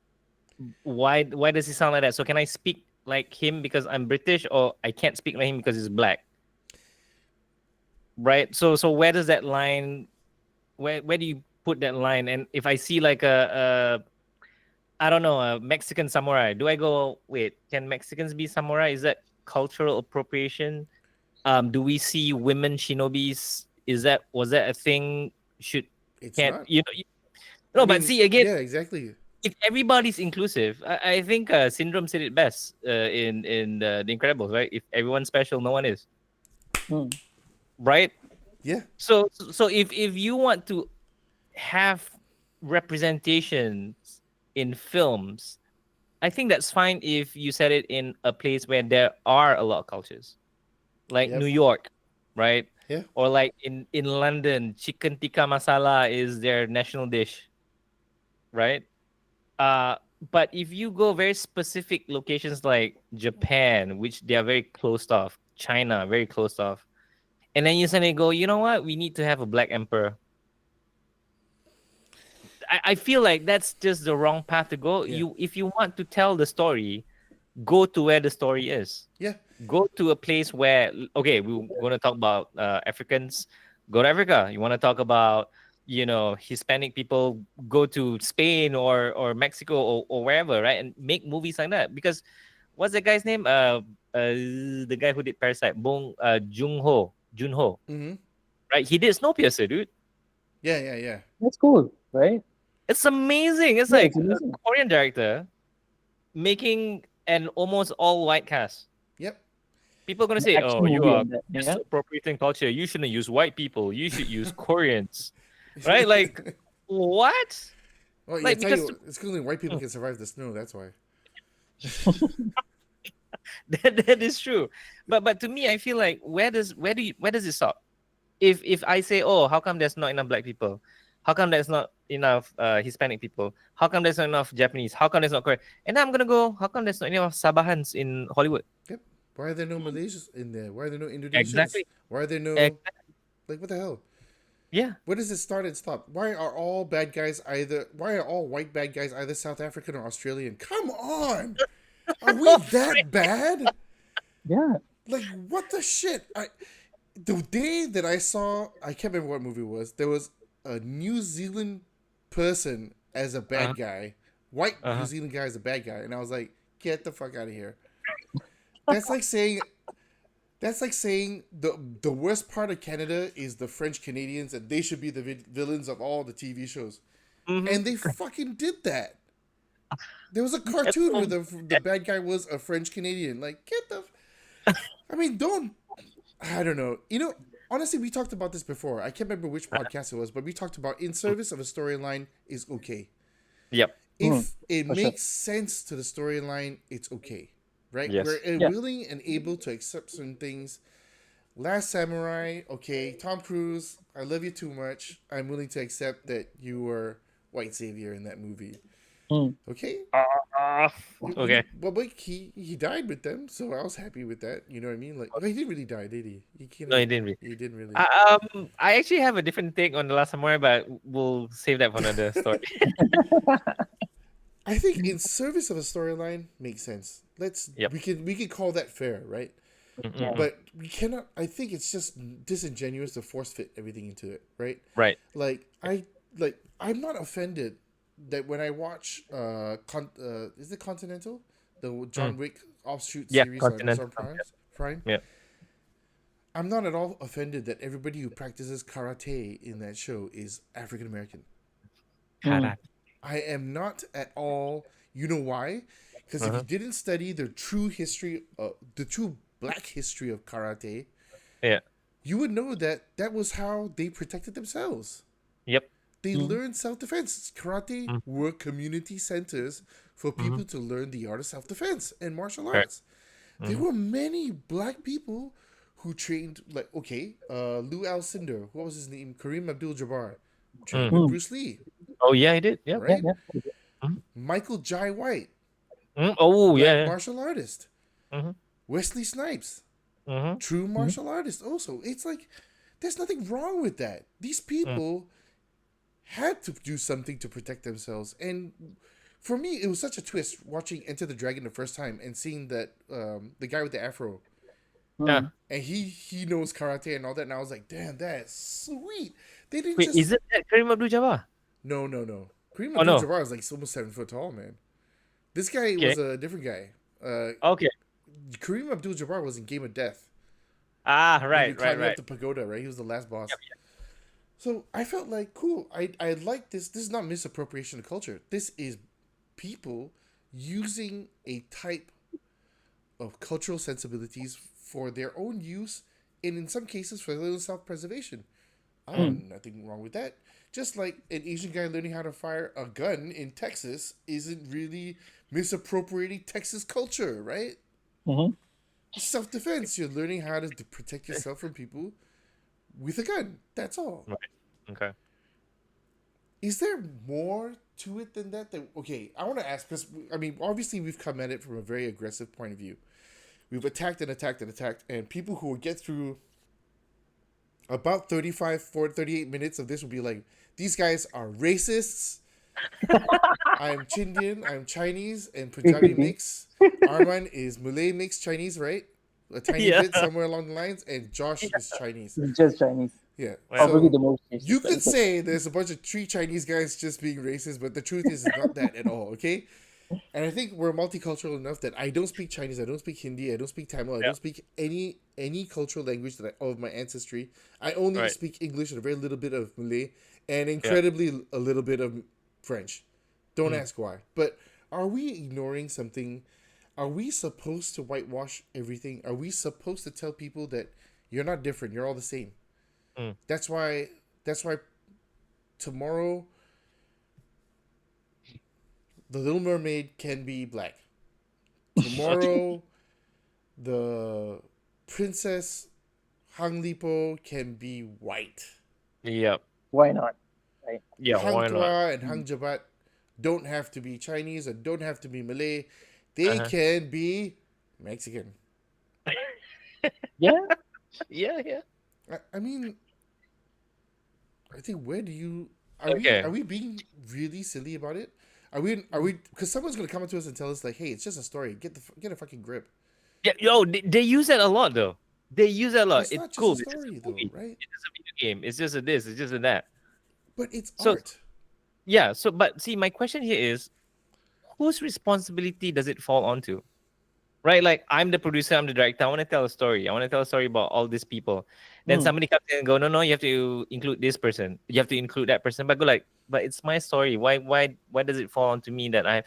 why does he sound like that? So can I speak like him because I'm British, or I can't speak like him because he's black? Right? So where does that line, where do you put that line? And if I see like a I don't know, a Mexican samurai, do I go, wait, can Mexicans be samurai? Is that cultural appropriation? Do we see women shinobis? Was that a thing? Should It's can't not. you know? I No, but mean, see again, yeah, exactly. if everybody's inclusive, I think Syndrome said it best in The Incredibles, right? If everyone's special, no one is, Hmm. right? Yeah, So if you want to have representations in films, I think that's fine if you set it in a place where there are a lot of cultures, like yep, New York, right? yeah, Or like in London, chicken tikka masala is their national dish, right? Uh, but if you go very specific locations like Japan, which they are very closed off, China, very closed off, and then you suddenly go, you know what? We need to have a black emperor. I feel like that's just the wrong path to go. yeah, If you want to tell the story, go to where the story is. yeah. Go to a place where, okay, we're going to talk about Africans. Go to Africa. You want to talk about, Hispanic people, go to Spain or Mexico or wherever, right? And make movies like that. Because what's the guy's name? The guy who did Parasite, Junho, Mm-hmm. right? He did Snowpiercer, dude. Yeah, yeah, yeah. That's cool, right? It's amazing. It's Yeah, like it's amazing. a Korean director making an almost all white cast. Yep. People are gonna An say, action "Oh, you movie are on that. Yeah. misappropriating culture. You shouldn't use white people. You should use Koreans." Right? Like, what? Well, yeah, Like, tell because you, it's because only white people can survive the snow. That's why. that is true. But to me, I feel like where does it stop? If I say, "Oh, how come there's not enough black people? How come there's not enough Hispanic people? How come there's not enough Japanese? How come there's not Korean?" And I'm gonna go, "How come there's not enough Sabahans in Hollywood?" Yep. Why are there no Malaysians in there? Why are there no Indonesians? Exactly. Why are there no Exactly. like what the hell? Yeah. Where does it start and stop? Why are all white bad guys either South African or Australian? Come on. Are we that bad? Yeah. Like what the shit? The day that I saw, I can't remember what movie it was. There was a New Zealand person as a bad guy, white New Uh-huh. Zealand guy as a bad guy, and I was like, get the fuck out of here. That's like saying the worst part of Canada is the French Canadians and they should be the villains of all the TV shows. Mhm. And they fucking did that. There was a cartoon where the bad guy was a French Canadian. Like, get the. I mean, I don't know. You know, honestly, we talked about this before. I can't remember which podcast it was, but we talked about in service of a storyline is okay. Yep. If it for makes sense to the storyline, it's okay. Right? Yes. We're Yeah. willing and able to accept certain things. Last Samurai, okay. Tom Cruise, I love you too much. I'm willing to accept that you were white savior in that movie. Mm. Okay? Okay. But he died with them, so I was happy with that. You know what I mean? Like, well, he didn't really die, did he? No, he didn't really. He didn't really. I actually have a different take on The Last Samurai, but we'll save that for another story. I think in service of a storyline makes sense. Yep. We can call that fair, right? Mm-mm. But we cannot. I think it's just disingenuous to force fit everything into it, right? Right. I'm not offended that when I watch is it Continental, the John Wick offshoot Yeah, series on Continental, Amazon Prime. Yeah. I'm not at all offended that everybody who practices karate in that show is African American. Karate. I am not at all. You know why? Because if you didn't study the true history, the true black history of karate, Yeah. you would know that was how they protected themselves. Yep. They learned self-defense. Karate were community centers for people to learn the art of self-defense and martial arts. There were many black people who trained, like, Lou Alcindor, what was his name? Kareem Abdul-Jabbar, trained with Bruce Lee, Oh yeah, he did. Yeah. right? Yeah. Michael Jai White, Oh black yeah. martial artist. Mhm. Wesley Snipes, Mhm. true martial artist also. It's like, there's nothing wrong with that. These people had to do something to protect themselves. And for me, it was such a twist watching Enter the Dragon the first time and seeing that the guy with the afro, Yeah. and he knows karate and all that, and I was like, damn, that's sweet. They didn't Wait, just is it that Kareem Abdul-Jabbar? no. Kareem Oh, no. Abdul-Jabbar is like almost 7 foot tall, man. This guy was a different guy. Okay. Kareem Abdul-Jabbar was in Game of Death. Ah, When right, he climbed right. up the pagoda, right? He was the last boss. So I felt like, cool. I like this. This is not misappropriation of culture. This is people using a type of cultural sensibilities for their own use, and in some cases for their own self-preservation. I don't have nothing wrong with that. Just like an Asian guy learning how to fire a gun in Texas isn't really misappropriating Texas culture, right? Mhm. Self-defense. You're learning how to protect yourself from people with a gun. That's all. Right. Okay. Is there more to it than that? Okay, I want to ask, because, I mean, obviously we've come at it from a very aggressive point of view. We've attacked and attacked and attacked, and people who will get through about 38 minutes of this will be like, these guys are racists. I'm Chindian, I'm Chinese, and Punjabi mix. Armand is Malay mix Chinese, right? A tiny bit somewhere along the lines, and Josh is Chinese. It's just Chinese. Yeah. Probably the So most racist. you could say there's a bunch of 3 Chinese guys just being racist, but the truth is it's not that at all, okay? And I think we're multicultural enough that I don't speak Chinese, I don't speak Hindi, I don't speak Tamil, I don't speak any cultural language of my ancestry. I only speak English and a very little bit of Malay, and incredibly a little bit of French. Don't ask why. But are we ignoring something? Are we supposed to whitewash everything? Are we supposed to tell people that you're not different, you're all the same? That's why tomorrow the Little Mermaid can be black. Tomorrow the Princess Hang Lipo can be white. Yep. Why not? Right? Yeah. Hang Why not? Tuah and Hang Jabat don't have to be Chinese or don't have to be Malay. They can be Mexican. Yeah. Yeah. I mean, I think are we being really silly about it? Are we because someone's gonna come up to us and tell us like, hey, it's just a story. Get a fucking grip. Yeah. Yo, they use that a lot though. They use that a lot. It's not just cool. a story though, right? It's just a video game. It's just a this. It's just a that. But it's So- art. Yeah. So, but see, my question here is, whose responsibility does it fall onto? Right? Like, I'm the producer, I'm the director. I want to tell a story. I want to tell a story about all these people. Then Mm. somebody comes in and go, no, you have to include this person. You have to include that person. But go like, but it's my story. Why does it fall onto me that I?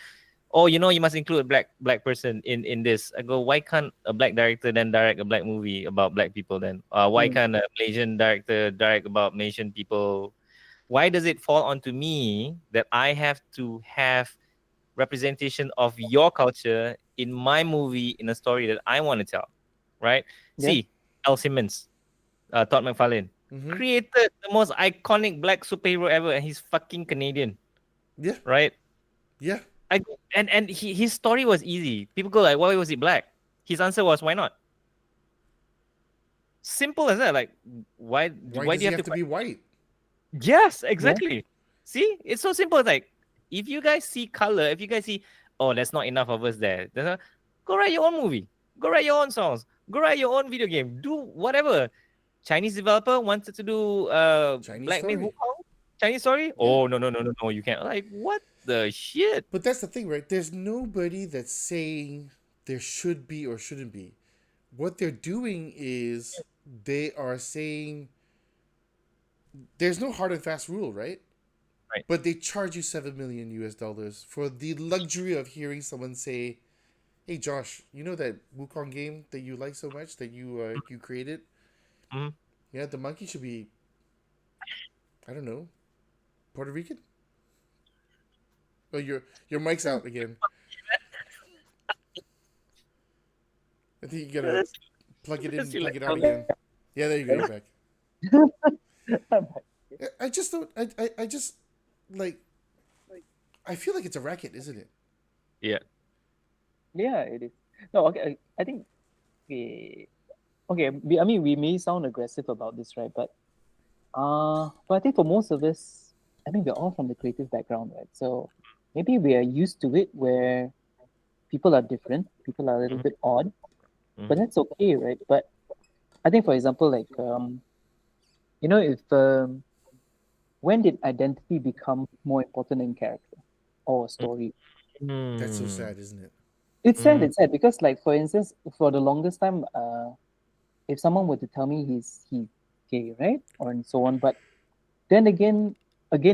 Oh, you must include a black person in this. I go, why can't a black director then direct a black movie about black people then? Why Mm. can't a Malaysian director direct about Malaysian people? Why does it fall onto me that I have to have representation of your culture in my movie in a story that I want to tell, right? Yeah. See, Al Simmons, Todd McFarlane, Mm-hmm. created the most iconic black superhero ever, and he's fucking Canadian, Yeah. right? Yeah. His story was easy. People go like, why was he black? His answer was, why not? Simple as that. Like, why Why why do does you he have have to to be white? Yes, Yeah. exactly. See, it's so simple. It's like, if you guys see color, if you guys see, oh, there's not enough of us there, go write your own movie, go write your own songs, go write your own video game, do whatever. Chinese developer wanted to do Chinese Black Myth story. Wukong Chinese story. Yeah. Oh, no, you can't. Like, what the shit? But that's the thing, right? There's nobody that's saying there should be or shouldn't be. What they're doing is they are saying there's no hard and fast rule, right? Right. But they charge you $7 million US for the luxury of hearing someone say, "Hey, Josh, you know that Wukong game that you like so much that you created? Mhm. Yeah, the monkey should be, I don't know, Puerto Rican." Oh, your mic's out again. I think you gotta That's- plug it that's in, plug like- it out again. Yeah, there you go. You're back. I just don't. I just like. I feel like it's a racket, isn't it? Yeah. Yeah, it is. No, okay. I think we okay. I mean, we may sound aggressive about this, right? But I think for most of us, I think we're all from the creative background, right? So maybe we are used to it where people are different, people are a little Mhm. bit odd, but Mhm. that's okay, right? But I think, for example, like if when did identity become more important than character or story? That's so Mm. sad, isn't it? It's sad. Mm. It's sad because, like, for instance, for the longest time, if someone were to tell me he's gay, right, or and so on, but then again,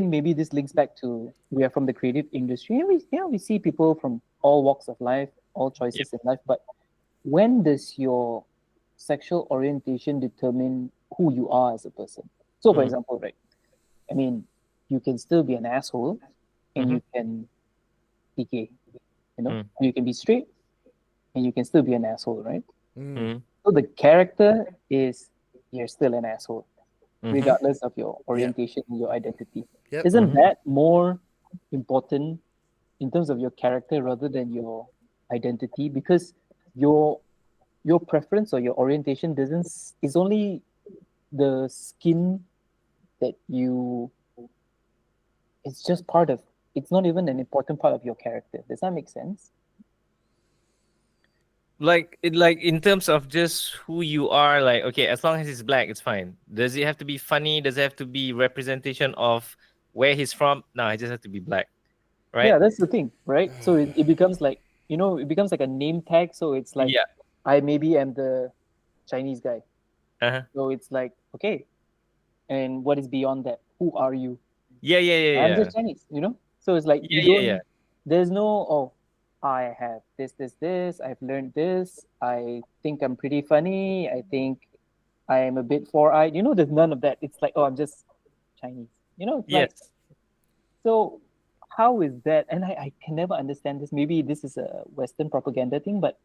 maybe this links back to we are from the creative industry, and we see people from all walks of life, all Yep. choices in life. But when does your sexual orientation determine who you are as a person? So, for Mm. example, right, I mean, you can still be an asshole, and Mhm. you can be gay, Mm. and you can be straight, and you can still be an asshole, right? Mm. Mm. So the character is you're still an asshole, Mhm. regardless of your Yeah. orientation and your identity. Yep. Isn't Mhm. that more important in terms of your character rather than your identity? Because your your preference or your orientation doesn't is only the skin that you it's just part of it's not even an important part of your character. Does that make sense? Like in terms of just who you are, like, okay, as long as he's black, it's fine. Does it have to be funny? Does it have to be representation of where he's from? No, it just has to be black, right? Yeah, that's the thing, right? So it becomes like it becomes like a name tag. So it's like Yeah. I maybe am the Chinese guy. Uh-huh. So it's like, okay, and what is beyond that? Who are you? Yeah, yeah, yeah, I'm yeah. just Chinese, you know? So it's like you Yeah, yeah, yeah. don't, there's no, oh, I have this, I've learned this, I think I'm pretty funny, I think I am a bit four-eyed. There's none of that. It's like, oh, I'm just Chinese. It's like, Yes. so how is that? And I can never understand this. Maybe this is a Western propaganda thing, but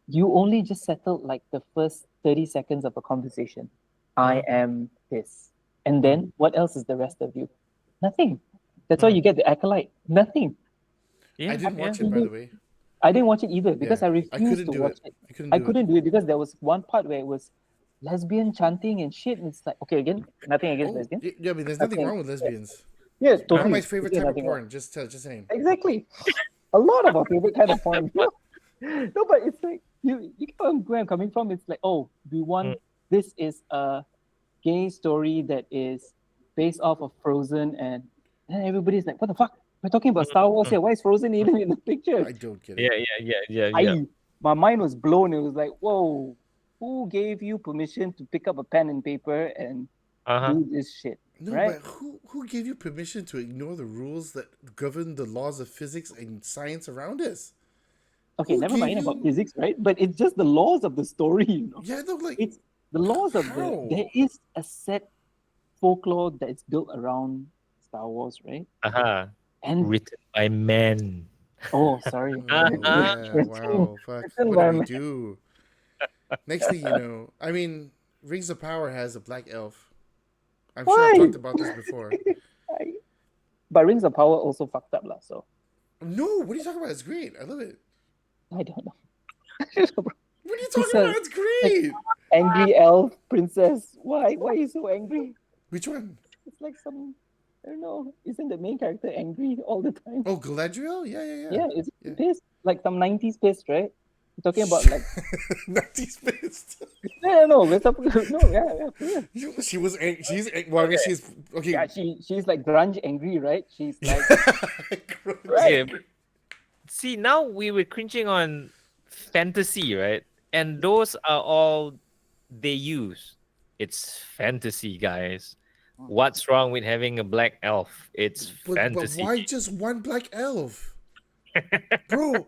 you only just settled like the first 30 seconds of a conversation. I Mhm. am this. And Mm. then what else is the rest of you? Nothing. That's why Mm. you get the acolyte. Nothing. I Yeah, didn't yeah. watch it, by the way. I didn't watch it either Yeah, because I I refused couldn't to do it. watch it. I couldn't I do it. couldn't do it because there was one part where it was lesbian chanting and shit. And it's like, okay, again, nothing against Oh, lesbians. yeah. I mean, there's nothing Nothing. wrong with lesbians. Yeah, Not my totally. favorite Totally type of nothing wrong. porn. Just saying. Exactly. A lot of our favorite kind of porn. No, but it's like you get where I'm coming from. It's like, oh, we want this is a gay story that is based off of Frozen, and And everybody's like, what the fuck? We're talking about Star Wars here. Why is Frozen even in the picture? I don't get Yeah, it. My mind was blown. It was like, whoa, who gave you permission to pick up a pen and paper and do this shit? No, right? but who gave you permission to ignore the rules that govern the laws of physics and science around us? Okay, Who never gave mind about you? physics, right? But it's just the laws of the story, Yeah, no, like It's the laws of how? there is a set folklore that's built around Star Wars, right? And Written by men. oh, sorry. Oh yeah, wow, fuck. Written What did by we men. do? Next thing you know, I mean, Rings of Power has a black elf. I'm sure I've Why? talked about this before. But Rings of Power also fucked up, lah. So No, what are you talking about? It's great. I love it. I don't know. What are you talking about? It's great. Angry elf princess. Why? Why are you so angry? Which one? It's like I don't know. Isn't the main character angry all the time? Oh, Galadriel? Yeah. Yeah, it's pissed. Like some 90s pissed, right? You're talking about like 90s pissed. no, we're talking yeah. She was. She's. Well, I mean, she's okay. Yeah, she's like grunge angry, right? She's like Right. Yeah, but see, now we were cringing on fantasy, right? And those are all they use. It's fantasy, guys. What's wrong with having a black elf? It's But fantasy. why just one black elf, bro?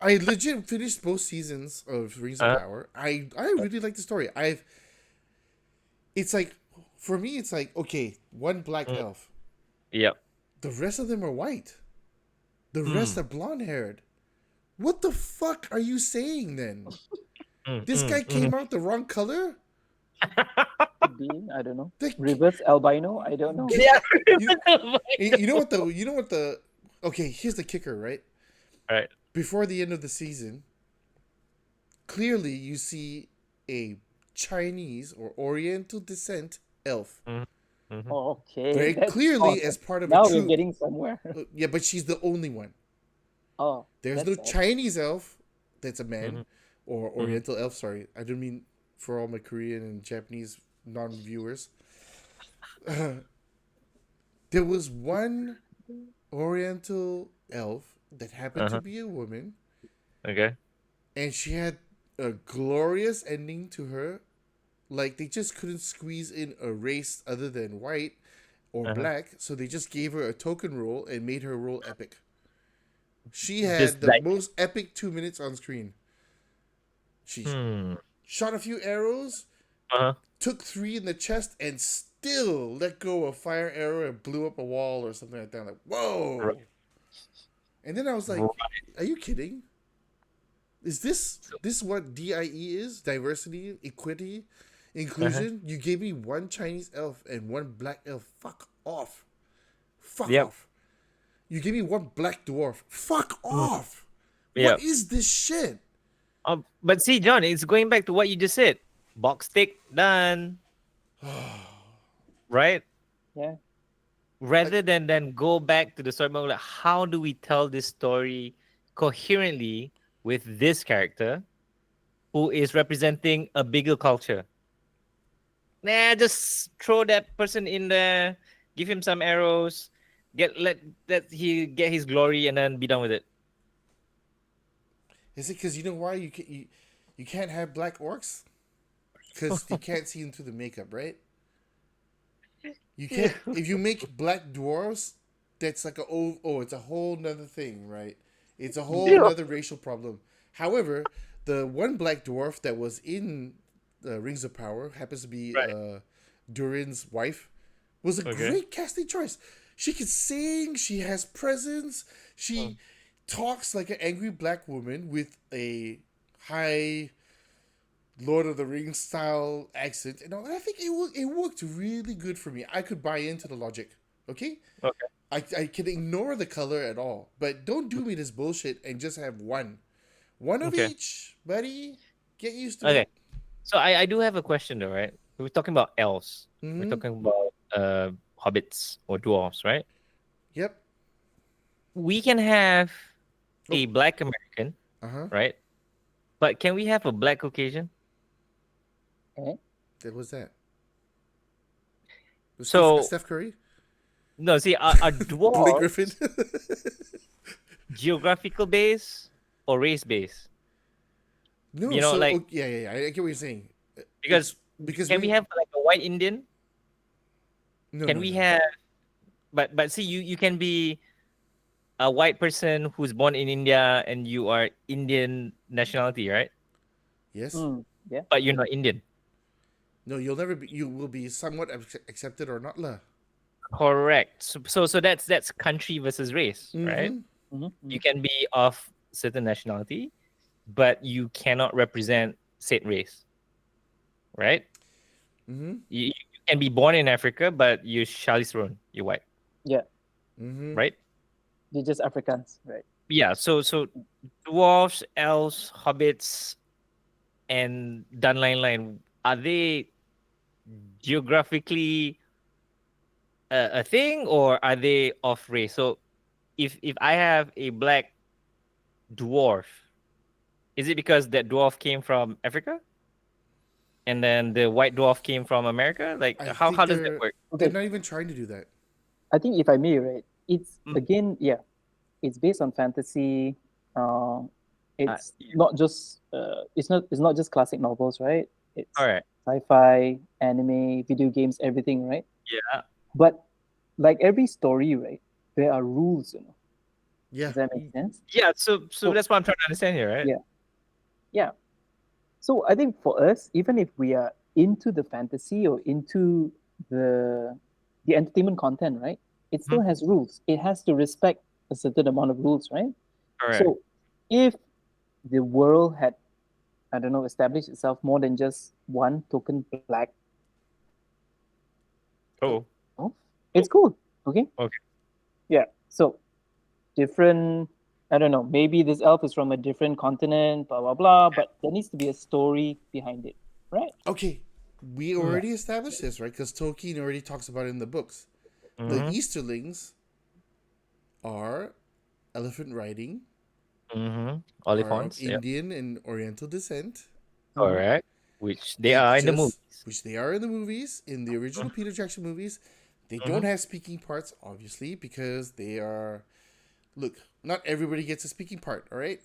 I legit finished both seasons of Rings of Power. I really like the story. It's like, for me, it's like, okay, one black elf. Yep. The rest of them are white. The rest are blonde haired. What the fuck are you saying then? This guy came out the wrong color? being, I don't know. Like, Reverse albino, I don't know. Yeah. you know what the okay, here's the kicker, right? Right. Before the end of the season, clearly you see a Chinese or Oriental descent elf. Okay. Very that's clearly awesome. as part of Now a we're troop. getting somewhere. Yeah, but she's the only one. Oh. There's no that's Chinese elf that's a man or Oriental elf. Sorry, I don't mean for all my Korean and Japanese non-viewers. There was one Oriental elf that happened to be a woman, Okay. and she had a glorious ending to her. Like, they just couldn't squeeze in a race other than white or black, so they just gave her a token role and made her role epic. She had Just the like- most epic 2 minutes on screen. She shot a few arrows, took 3 in the chest, and still let go a fire arrow and blew up a wall or something like that. Like, whoa! Right. And then I was like, are you kidding? Is this what DIE is? Diversity, equity, inclusion? You gave me one Chinese elf and one black elf. Fuck off. Fuck off. You gave me one black dwarf. Fuck off. What is this shit? But see, John, it's going back to what you just said. Box tick, done. Right? Yeah. Rather than go back to the story, like, how do we tell this story coherently with this character who is representing a bigger culture? Nah, just throw that person in there, give him some arrows, let he get his glory, and then be done with it. Is it because you know why you can't have black orcs? Because you can't see into the makeup, right? You can't. If you make black dwarves, that's like it's a whole nother thing, right? It's a whole nother racial problem. However, the one black dwarf that was in Rings of Power happens to be Durin's wife. Was a great casting choice. She can sing. She has presence. She talks like an angry black woman with a high Lord of the Rings style accent, and I think it worked really good for me. I could buy into the logic. Okay. I can ignore the color at all, but don't do me this bullshit and just have one of each, buddy. Get used to it. So I do have a question though, right? We're talking about elves. We're talking about hobbits or dwarves, right? Yep. We can have a black American, right? But can we have a black Caucasian? What was that? So Steph Curry? No, see, are Blake Griffin. dwarves geographical base or race base? No, You know, so like yeah, I get what you're saying. because It's because can we have like a white Indian? no Can no we no. have? But see, you can be a white person who's born in India and you are Indian nationality, right? Yes. Mm, yeah. But you're not Indian. No, you'll never be. You will be somewhat accepted or not lah. Correct. So that's country versus race, right? Mm-hmm. You can be of certain nationality, but you cannot represent said race, right? Mm-hmm. You can be born in Africa, but you're Charlize Theron, you're white, Yeah. Mm-hmm. right? They're just Africans, right? Yeah. So dwarves, elves, hobbits, and Dunline Line, are they geographically a thing or are they off race? So if I have a black dwarf, is it because that dwarf came from Africa and then the white dwarf came from America? Like I how think does that work? they're Okay. not even trying to do that. I think if I may, right, it's Mm. again, yeah, it's based on fantasy. It's Yeah. not just it's not just classic novels, right? It's All right. sci-fi, anime, video games, everything, right? Yeah. But like every story, right, there are rules, Yeah. Does that make sense? Yeah. So So- that's what I'm trying to understand here, right? Yeah. Yeah. So I think for us, even if we are into the fantasy or into the entertainment content, right, it still has rules. It has to respect a certain amount of rules, right? Correct. So if the world had, I don't know, established itself more than just one token black, Oh. it's cool. Okay. Okay. Yeah. So different. I don't know. Maybe this elf is from a different continent, blah blah blah. But there needs to be a story behind it, right? Okay, we already established this, right? Because Tolkien already talks about it in the books. The Mhm. Easterlings are elephant riding, Mm-hmm. are of Olifants. Yeah. Indian and Oriental descent, Correct. Which they They are in the just- movies. which they are in the movies. In the original Peter Jackson movies, they don't have speaking parts, obviously, because they are. Look, not everybody gets a speaking part, all right?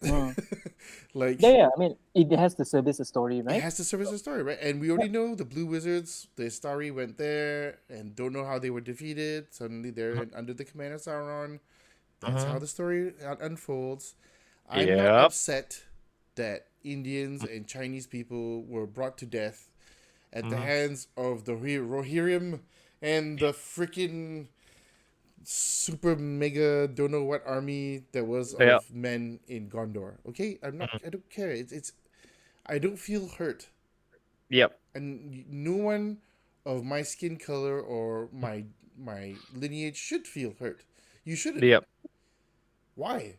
Like, Yeah. I mean, it has to service a story, it right? has to serve as a story, right? And we already know the Blue Wizards, the story went there and don't know how they were defeated. Suddenly they're under the command of Sauron. That's how the story unfolds. I'm not Yep. upset that Indians and Chinese people were brought to death at the hands of the Rohirrim and the freaking super mega don't know what army that was Yeah. of men in Gondor. Okay, I don't care. It's I don't feel hurt, Yep. and no one of my skin color or my lineage should feel hurt. You shouldn't. Yep. Why?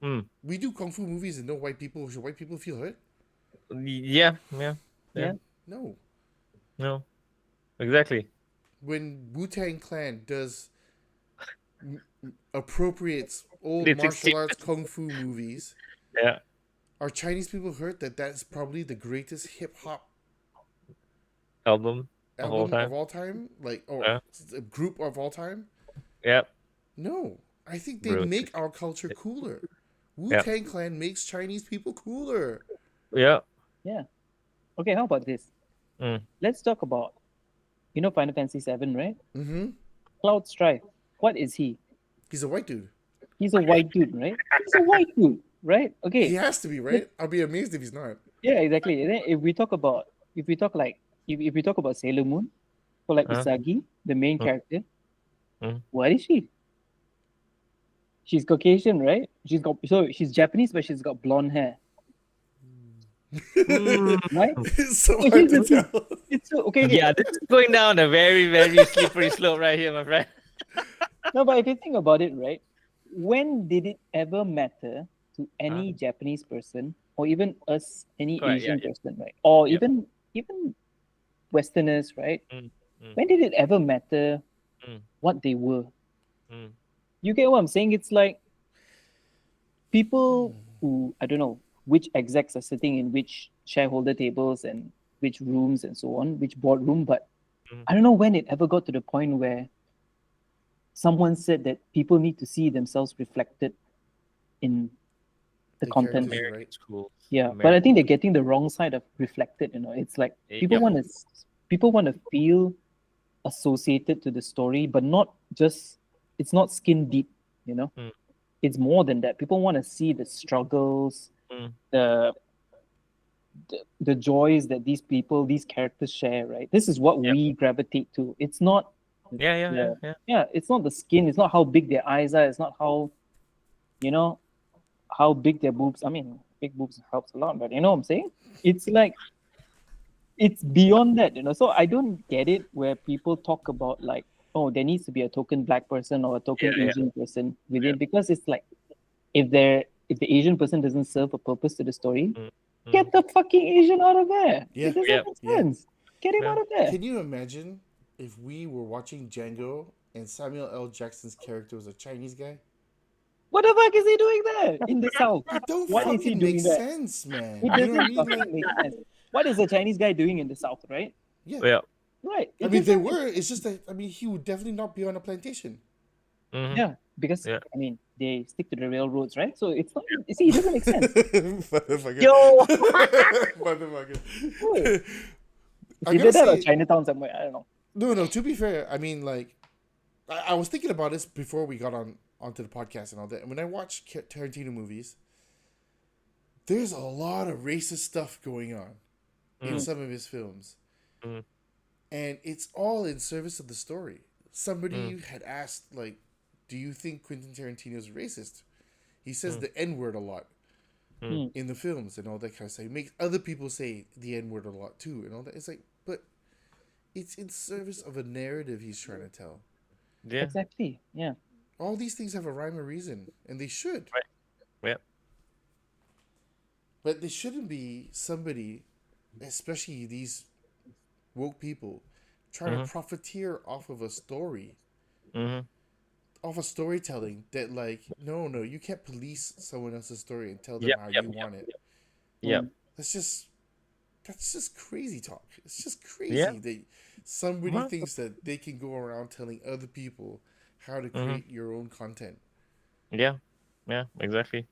Mm. We do kung fu movies and no white people. Should white people feel hurt? Yeah. Yeah. Yeah. No. No. Exactly. When Wu-Tang Clan does appropriates old It's martial arts kung fu movies, Yeah. are Chinese people hurt that that's probably the greatest hip hop Album of all album time. of all time? Like, or Yeah. a group of all time? Yep. No. I think they Bro. make our culture cooler. Wu-Tang Clan makes Chinese people cooler. Yeah. Yeah. Okay. How about this? Mm. Let's talk about, Final Fantasy VII, right? Mm-hmm. Cloud Strife. What is he? He's a white dude. He's a white dude, right? He's a white dude, right? Okay. He has to be, right? I'll be amazed if he's not. Yeah, exactly. And then if we talk about Sailor Moon, or like Usagi, the main character, what is she? She's Caucasian, right? She's Japanese, but she's got blonde hair, right? It's so Okay, hard here's to the thing. tell. It's so okay. Yeah. This is going down a very, very slippery slope right here, my friend. No, but if you think about it, right? When did it ever matter to any Japanese person, or even us, any Correct, Asian yeah. person, right? Or Yep. even Westerners, right? Mm. When did it ever matter Mm. what they were? Mm. You get what I'm saying? It's like people who, I don't know which execs are sitting in which shareholder tables and which rooms and so on, which boardroom, but I don't know when it ever got to the point where someone said that people need to see themselves reflected in the content. characters, American right? schools. Yeah, but I American. think they're getting the wrong side of reflected. It's like people Yep. want to feel associated to the story, but not just it's not skin deep. Mm. It's more than that. People want to see the struggles, Mm. the the joys that these characters share. Right. This is what Yep. we gravitate to. It's not. Yeah. It's not the skin. It's not how big their eyes are. It's not you know how big their boobs. I mean, big boobs helps a lot, but you know what I'm saying? It's like it's beyond that. So I don't get it where people talk about like, oh, there needs to be a token black person or a token Yeah. Asian person within, because it's like if the Asian person doesn't serve a purpose to the story, Mm. get the fucking Asian out of there. Yeah. It doesn't Yeah. make sense. Get him Yeah. out of there. Can you imagine if we were watching Django and Samuel L. Jackson's character was a Chinese guy? What the fuck is he doing there in the South? It don't What is he fucking doing make there? sense, man. It You know doesn't what I mean? fucking Like, make sense. What is a Chinese guy doing in the South, right? yeah. Yeah. Right. I mean, they were. It's just that he would definitely not be on a plantation. Mhm. Yeah, because Yeah. I mean they stick to the railroads, right? So it's not. You see, it doesn't make sense. Motherfucker. Yo! Motherfucker. It's I either gotta that or say, Chinatown somewhere. I don't know. no. To be fair, I mean, like, I was thinking about this before we got onto the podcast and all that. And when I watch Tarantino movies, there's a lot of racist stuff going on in some of his films, Mm. and it's all in service of the story. Somebody had asked, like, "Do you think Quentin Tarantino is racist?" He says the N word a lot in the films and all that kind of stuff. He makes other people say the N word a lot too and all that. It's like, but it's in service of a narrative he's trying to tell. Yeah. Exactly. Yeah. All these things have a rhyme or reason, and they should. Right. Yeah. But they shouldn't be somebody, especially these woke people, trying to profiteer off of a story, Mm-hmm. off of storytelling that, like, no, you can't police someone else's story and tell them Yep, how yep, you yep, want it. Yeah. That's just crazy talk. It's just Yeah. crazy that somebody Uh-huh. thinks that they can go around telling other people how to create your own content. Yeah. Yeah. Exactly.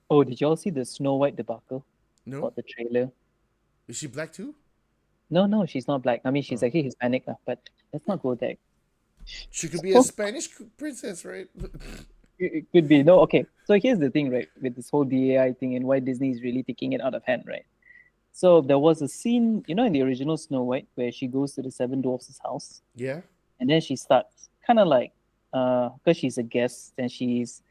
Oh, did y'all see the Snow White debacle No, about the trailer? is she black too? No, she's not black. I mean, she's actually Hispanic, but let's not go there. She could be a Spanish princess, right? It could be. No, okay. So here's the thing, right, with this whole DAI thing and why Disney is really taking it out of hand, right? So there was a scene, in the original Snow White where she goes to the seven dwarfs' house Yeah. and then she starts kind of like, because she's a guest and she's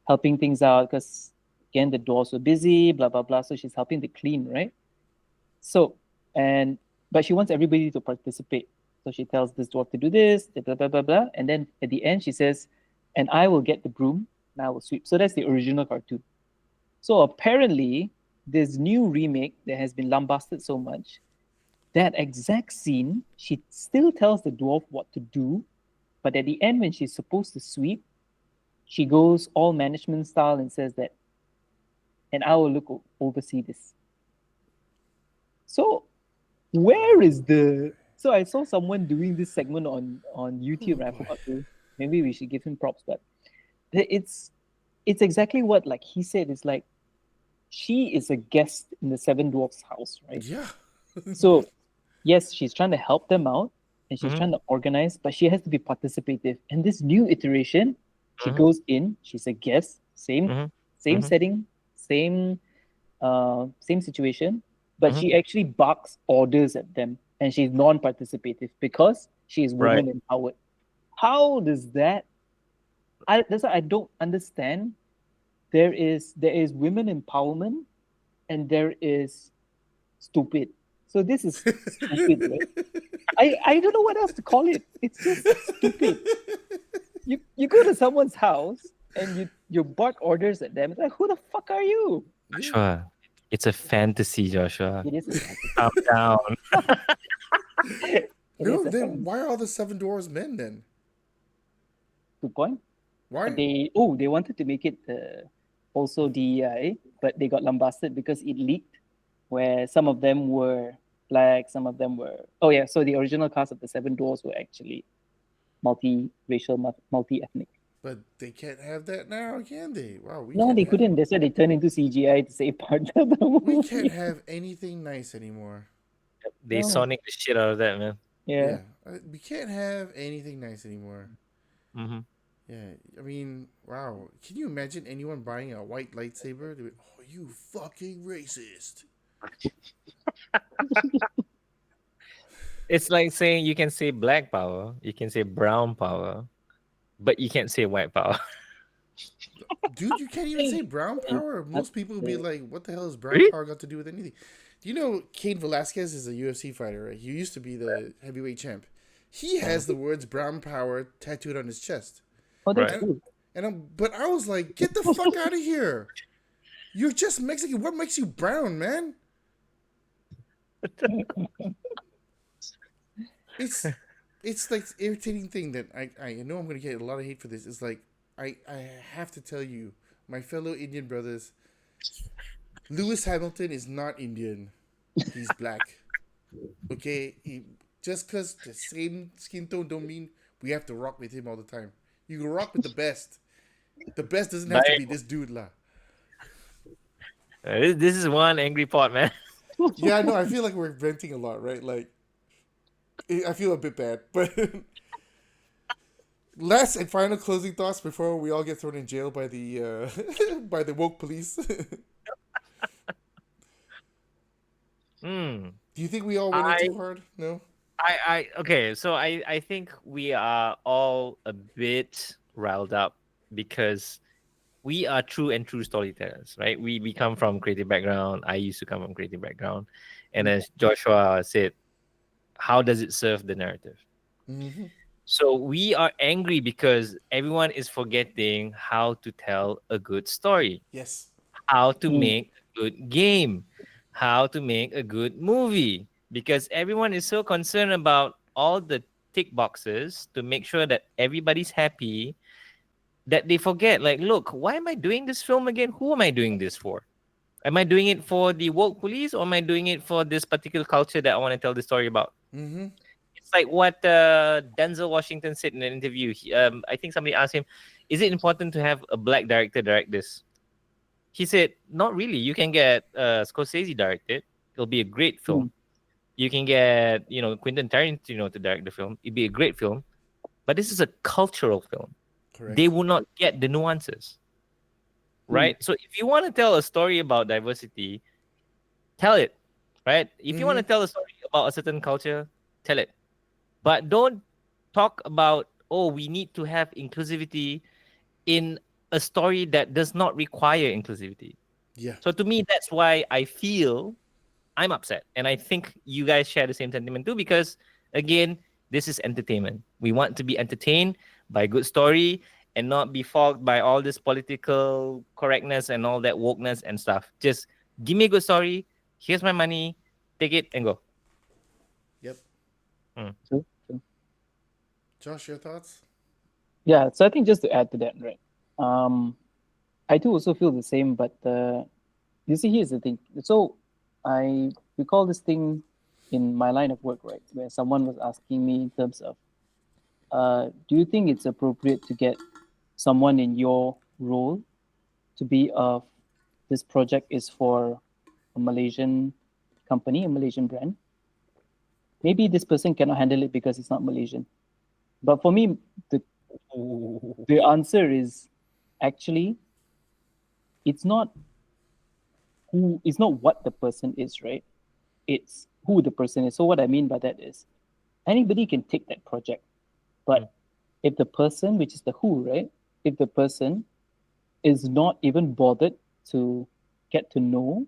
helping things out because, again, the dwarfs were busy, blah, blah, blah. So she's helping to clean, right? So, but she wants everybody to participate. So she tells this dwarf to do this, blah, blah, blah, blah. And then at the end, she says, and I will get the broom and I will sweep. So that's the original cartoon. So apparently, this new remake that has been lambasted so much, that exact scene, she still tells the dwarf what to do. But at the end, when she's supposed to sweep, she goes all management style and says that, and I will oversee this. So where is so I saw someone doing this segment on YouTube, and I forgot to, maybe we should give him props, but it's exactly what, like he said, it's like she is a guest in the seven dwarfs house, right? Yeah. So yes, she's trying to help them out and she's trying to organize, but she has to be participative. And this new iteration, she goes in, she's a guest, same setting, same situation, but she actually barks orders at them and she's non-participative because she is woman empowered. How does that? That's why I don't understand. There is women empowerment and there is stupid. So this is stupid, right? I don't know what else to call it. It's just stupid. You go to someone's house and you bark orders at them. It's like, who the fuck are you? Joshua, it's a fantasy, Joshua. It is a fantasy. Calm down. No, then why are all the seven dwarves men then? Good point. Why? They wanted to make it also DEI, but they got lambasted because it leaked, where some of them were black, some of them were. Oh yeah, so the original cast of the seven dwarfs were actually multi-racial, multi-ethnic. But they can't have that now, can they? Wow, No, they couldn't. That's why they turned into CGI to save part of the movie. We can't have anything nice anymore. They No. sonic the shit out of that, man. Yeah. We can't have anything nice anymore. Mm-hmm. Yeah, I mean, wow. Can you imagine anyone buying a white lightsaber? They'd be, oh, you fucking racist. It's like saying you can say black power, you can say brown power, but you can't say white power. Dude, you can't even say brown power. Most people would be like, what the hell has brown Really? power got to do with anything? Do you know Cain Velasquez is a UFC fighter, right? He used to be the heavyweight champ. He has the words brown power tattooed on his chest. Oh, that's Right. cool. But I was like, get the fuck out of here. You're just Mexican. What makes you brown, man? It's like this irritating thing that I know I'm gonna get a lot of hate for this. It's like I have to tell you, my fellow Indian brothers, Lewis Hamilton is not Indian. He's black. Okay? Just because the same skin tone don't mean we have to rock with him all the time. You can rock with the best. The best doesn't have to be this dude lah. This is one angry pot, man. Yeah, I know. I feel like we're venting a lot, right? Like, I feel a bit bad. But last and final closing thoughts before we all get thrown in jail by the by the woke police. Do you think we all went in too hard? No. Okay, so I think we are all a bit riled up because we are true storytellers, right? We come from creative background. I used to come from creative background, and as Joshua said, how does it serve the narrative? Mm-hmm. So we are angry because everyone is forgetting how to tell a good story, Yes. how to make a good game, how to make a good movie, because everyone is so concerned about all the tick boxes to make sure that everybody's happy that they forget, like, look, why am I doing this film again? Who am I doing this for? Am I doing it for the woke police, or am I doing it for this particular culture that I want to tell the story about? Mm-hmm. It's like what Denzel Washington said in an interview. I think somebody asked him, is it important to have a black director direct this? He said, not really. You can get Scorsese direct it. It'll be a great film. You can get, Quentin Tarantino to direct the film. It'd be a great film. But this is a cultural film. Correct. They will not get the nuances. Right? So if you want to tell a story about diversity, tell it. Right? If you want to tell a story about a certain culture, tell it. But don't talk about, we need to have inclusivity in a story that does not require inclusivity. Yeah. So to me, that's why I feel I'm upset. And I think you guys share the same sentiment too, because again, this is entertainment. We want to be entertained by a good story and not be fogged by all this political correctness and all that wokeness and stuff. Just give me a good story. Here's my money. Take it and go. Yep. True. Josh, your thoughts? Yeah, so I think just to add to that, right? I do also feel the same, but you see, here's the thing. So I recall this thing in my line of work, right, where someone was asking me in terms of, do you think it's appropriate to get someone in your role to be this project is for a Malaysian company, a Malaysian brand? Maybe this person cannot handle it because it's not Malaysian. But for me, the answer is actually it's not what the person is, right? It's who the person is. So what I mean by that is anybody can take that project, but if the person, which is the who, right? If the person is not even bothered to get to know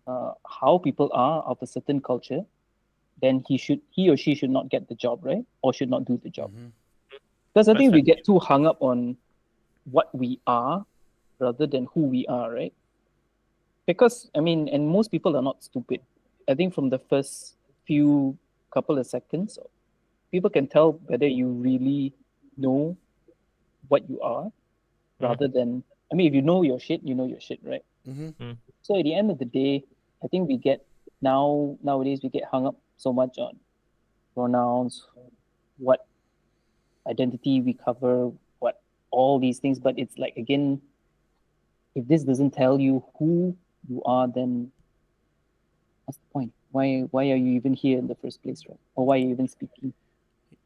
how people are of a certain culture, then he or she should not get the job, right? Or should not do the job. Because I think we get too hung up on what we are rather than who we are, right? Because, and most people are not stupid. I think from the first few couple of seconds, people can tell whether you really know what you are rather than, if you know your shit, you know your shit, right? So at the end of the day, I think we get, nowadays we get hung up so much on pronouns, what identity, we cover what all these things, but it's like, again, if this doesn't tell you who you are, then what's the point? Why are you even here in the first place, right? Or why are you even speaking?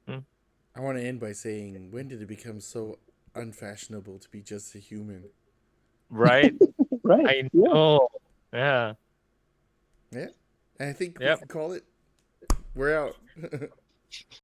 I want to end by saying, when did it become so unfashionable to be just a human? Right? Right. I Yeah. know. Yeah. Yeah, and I think we Yep. can call it. We're out.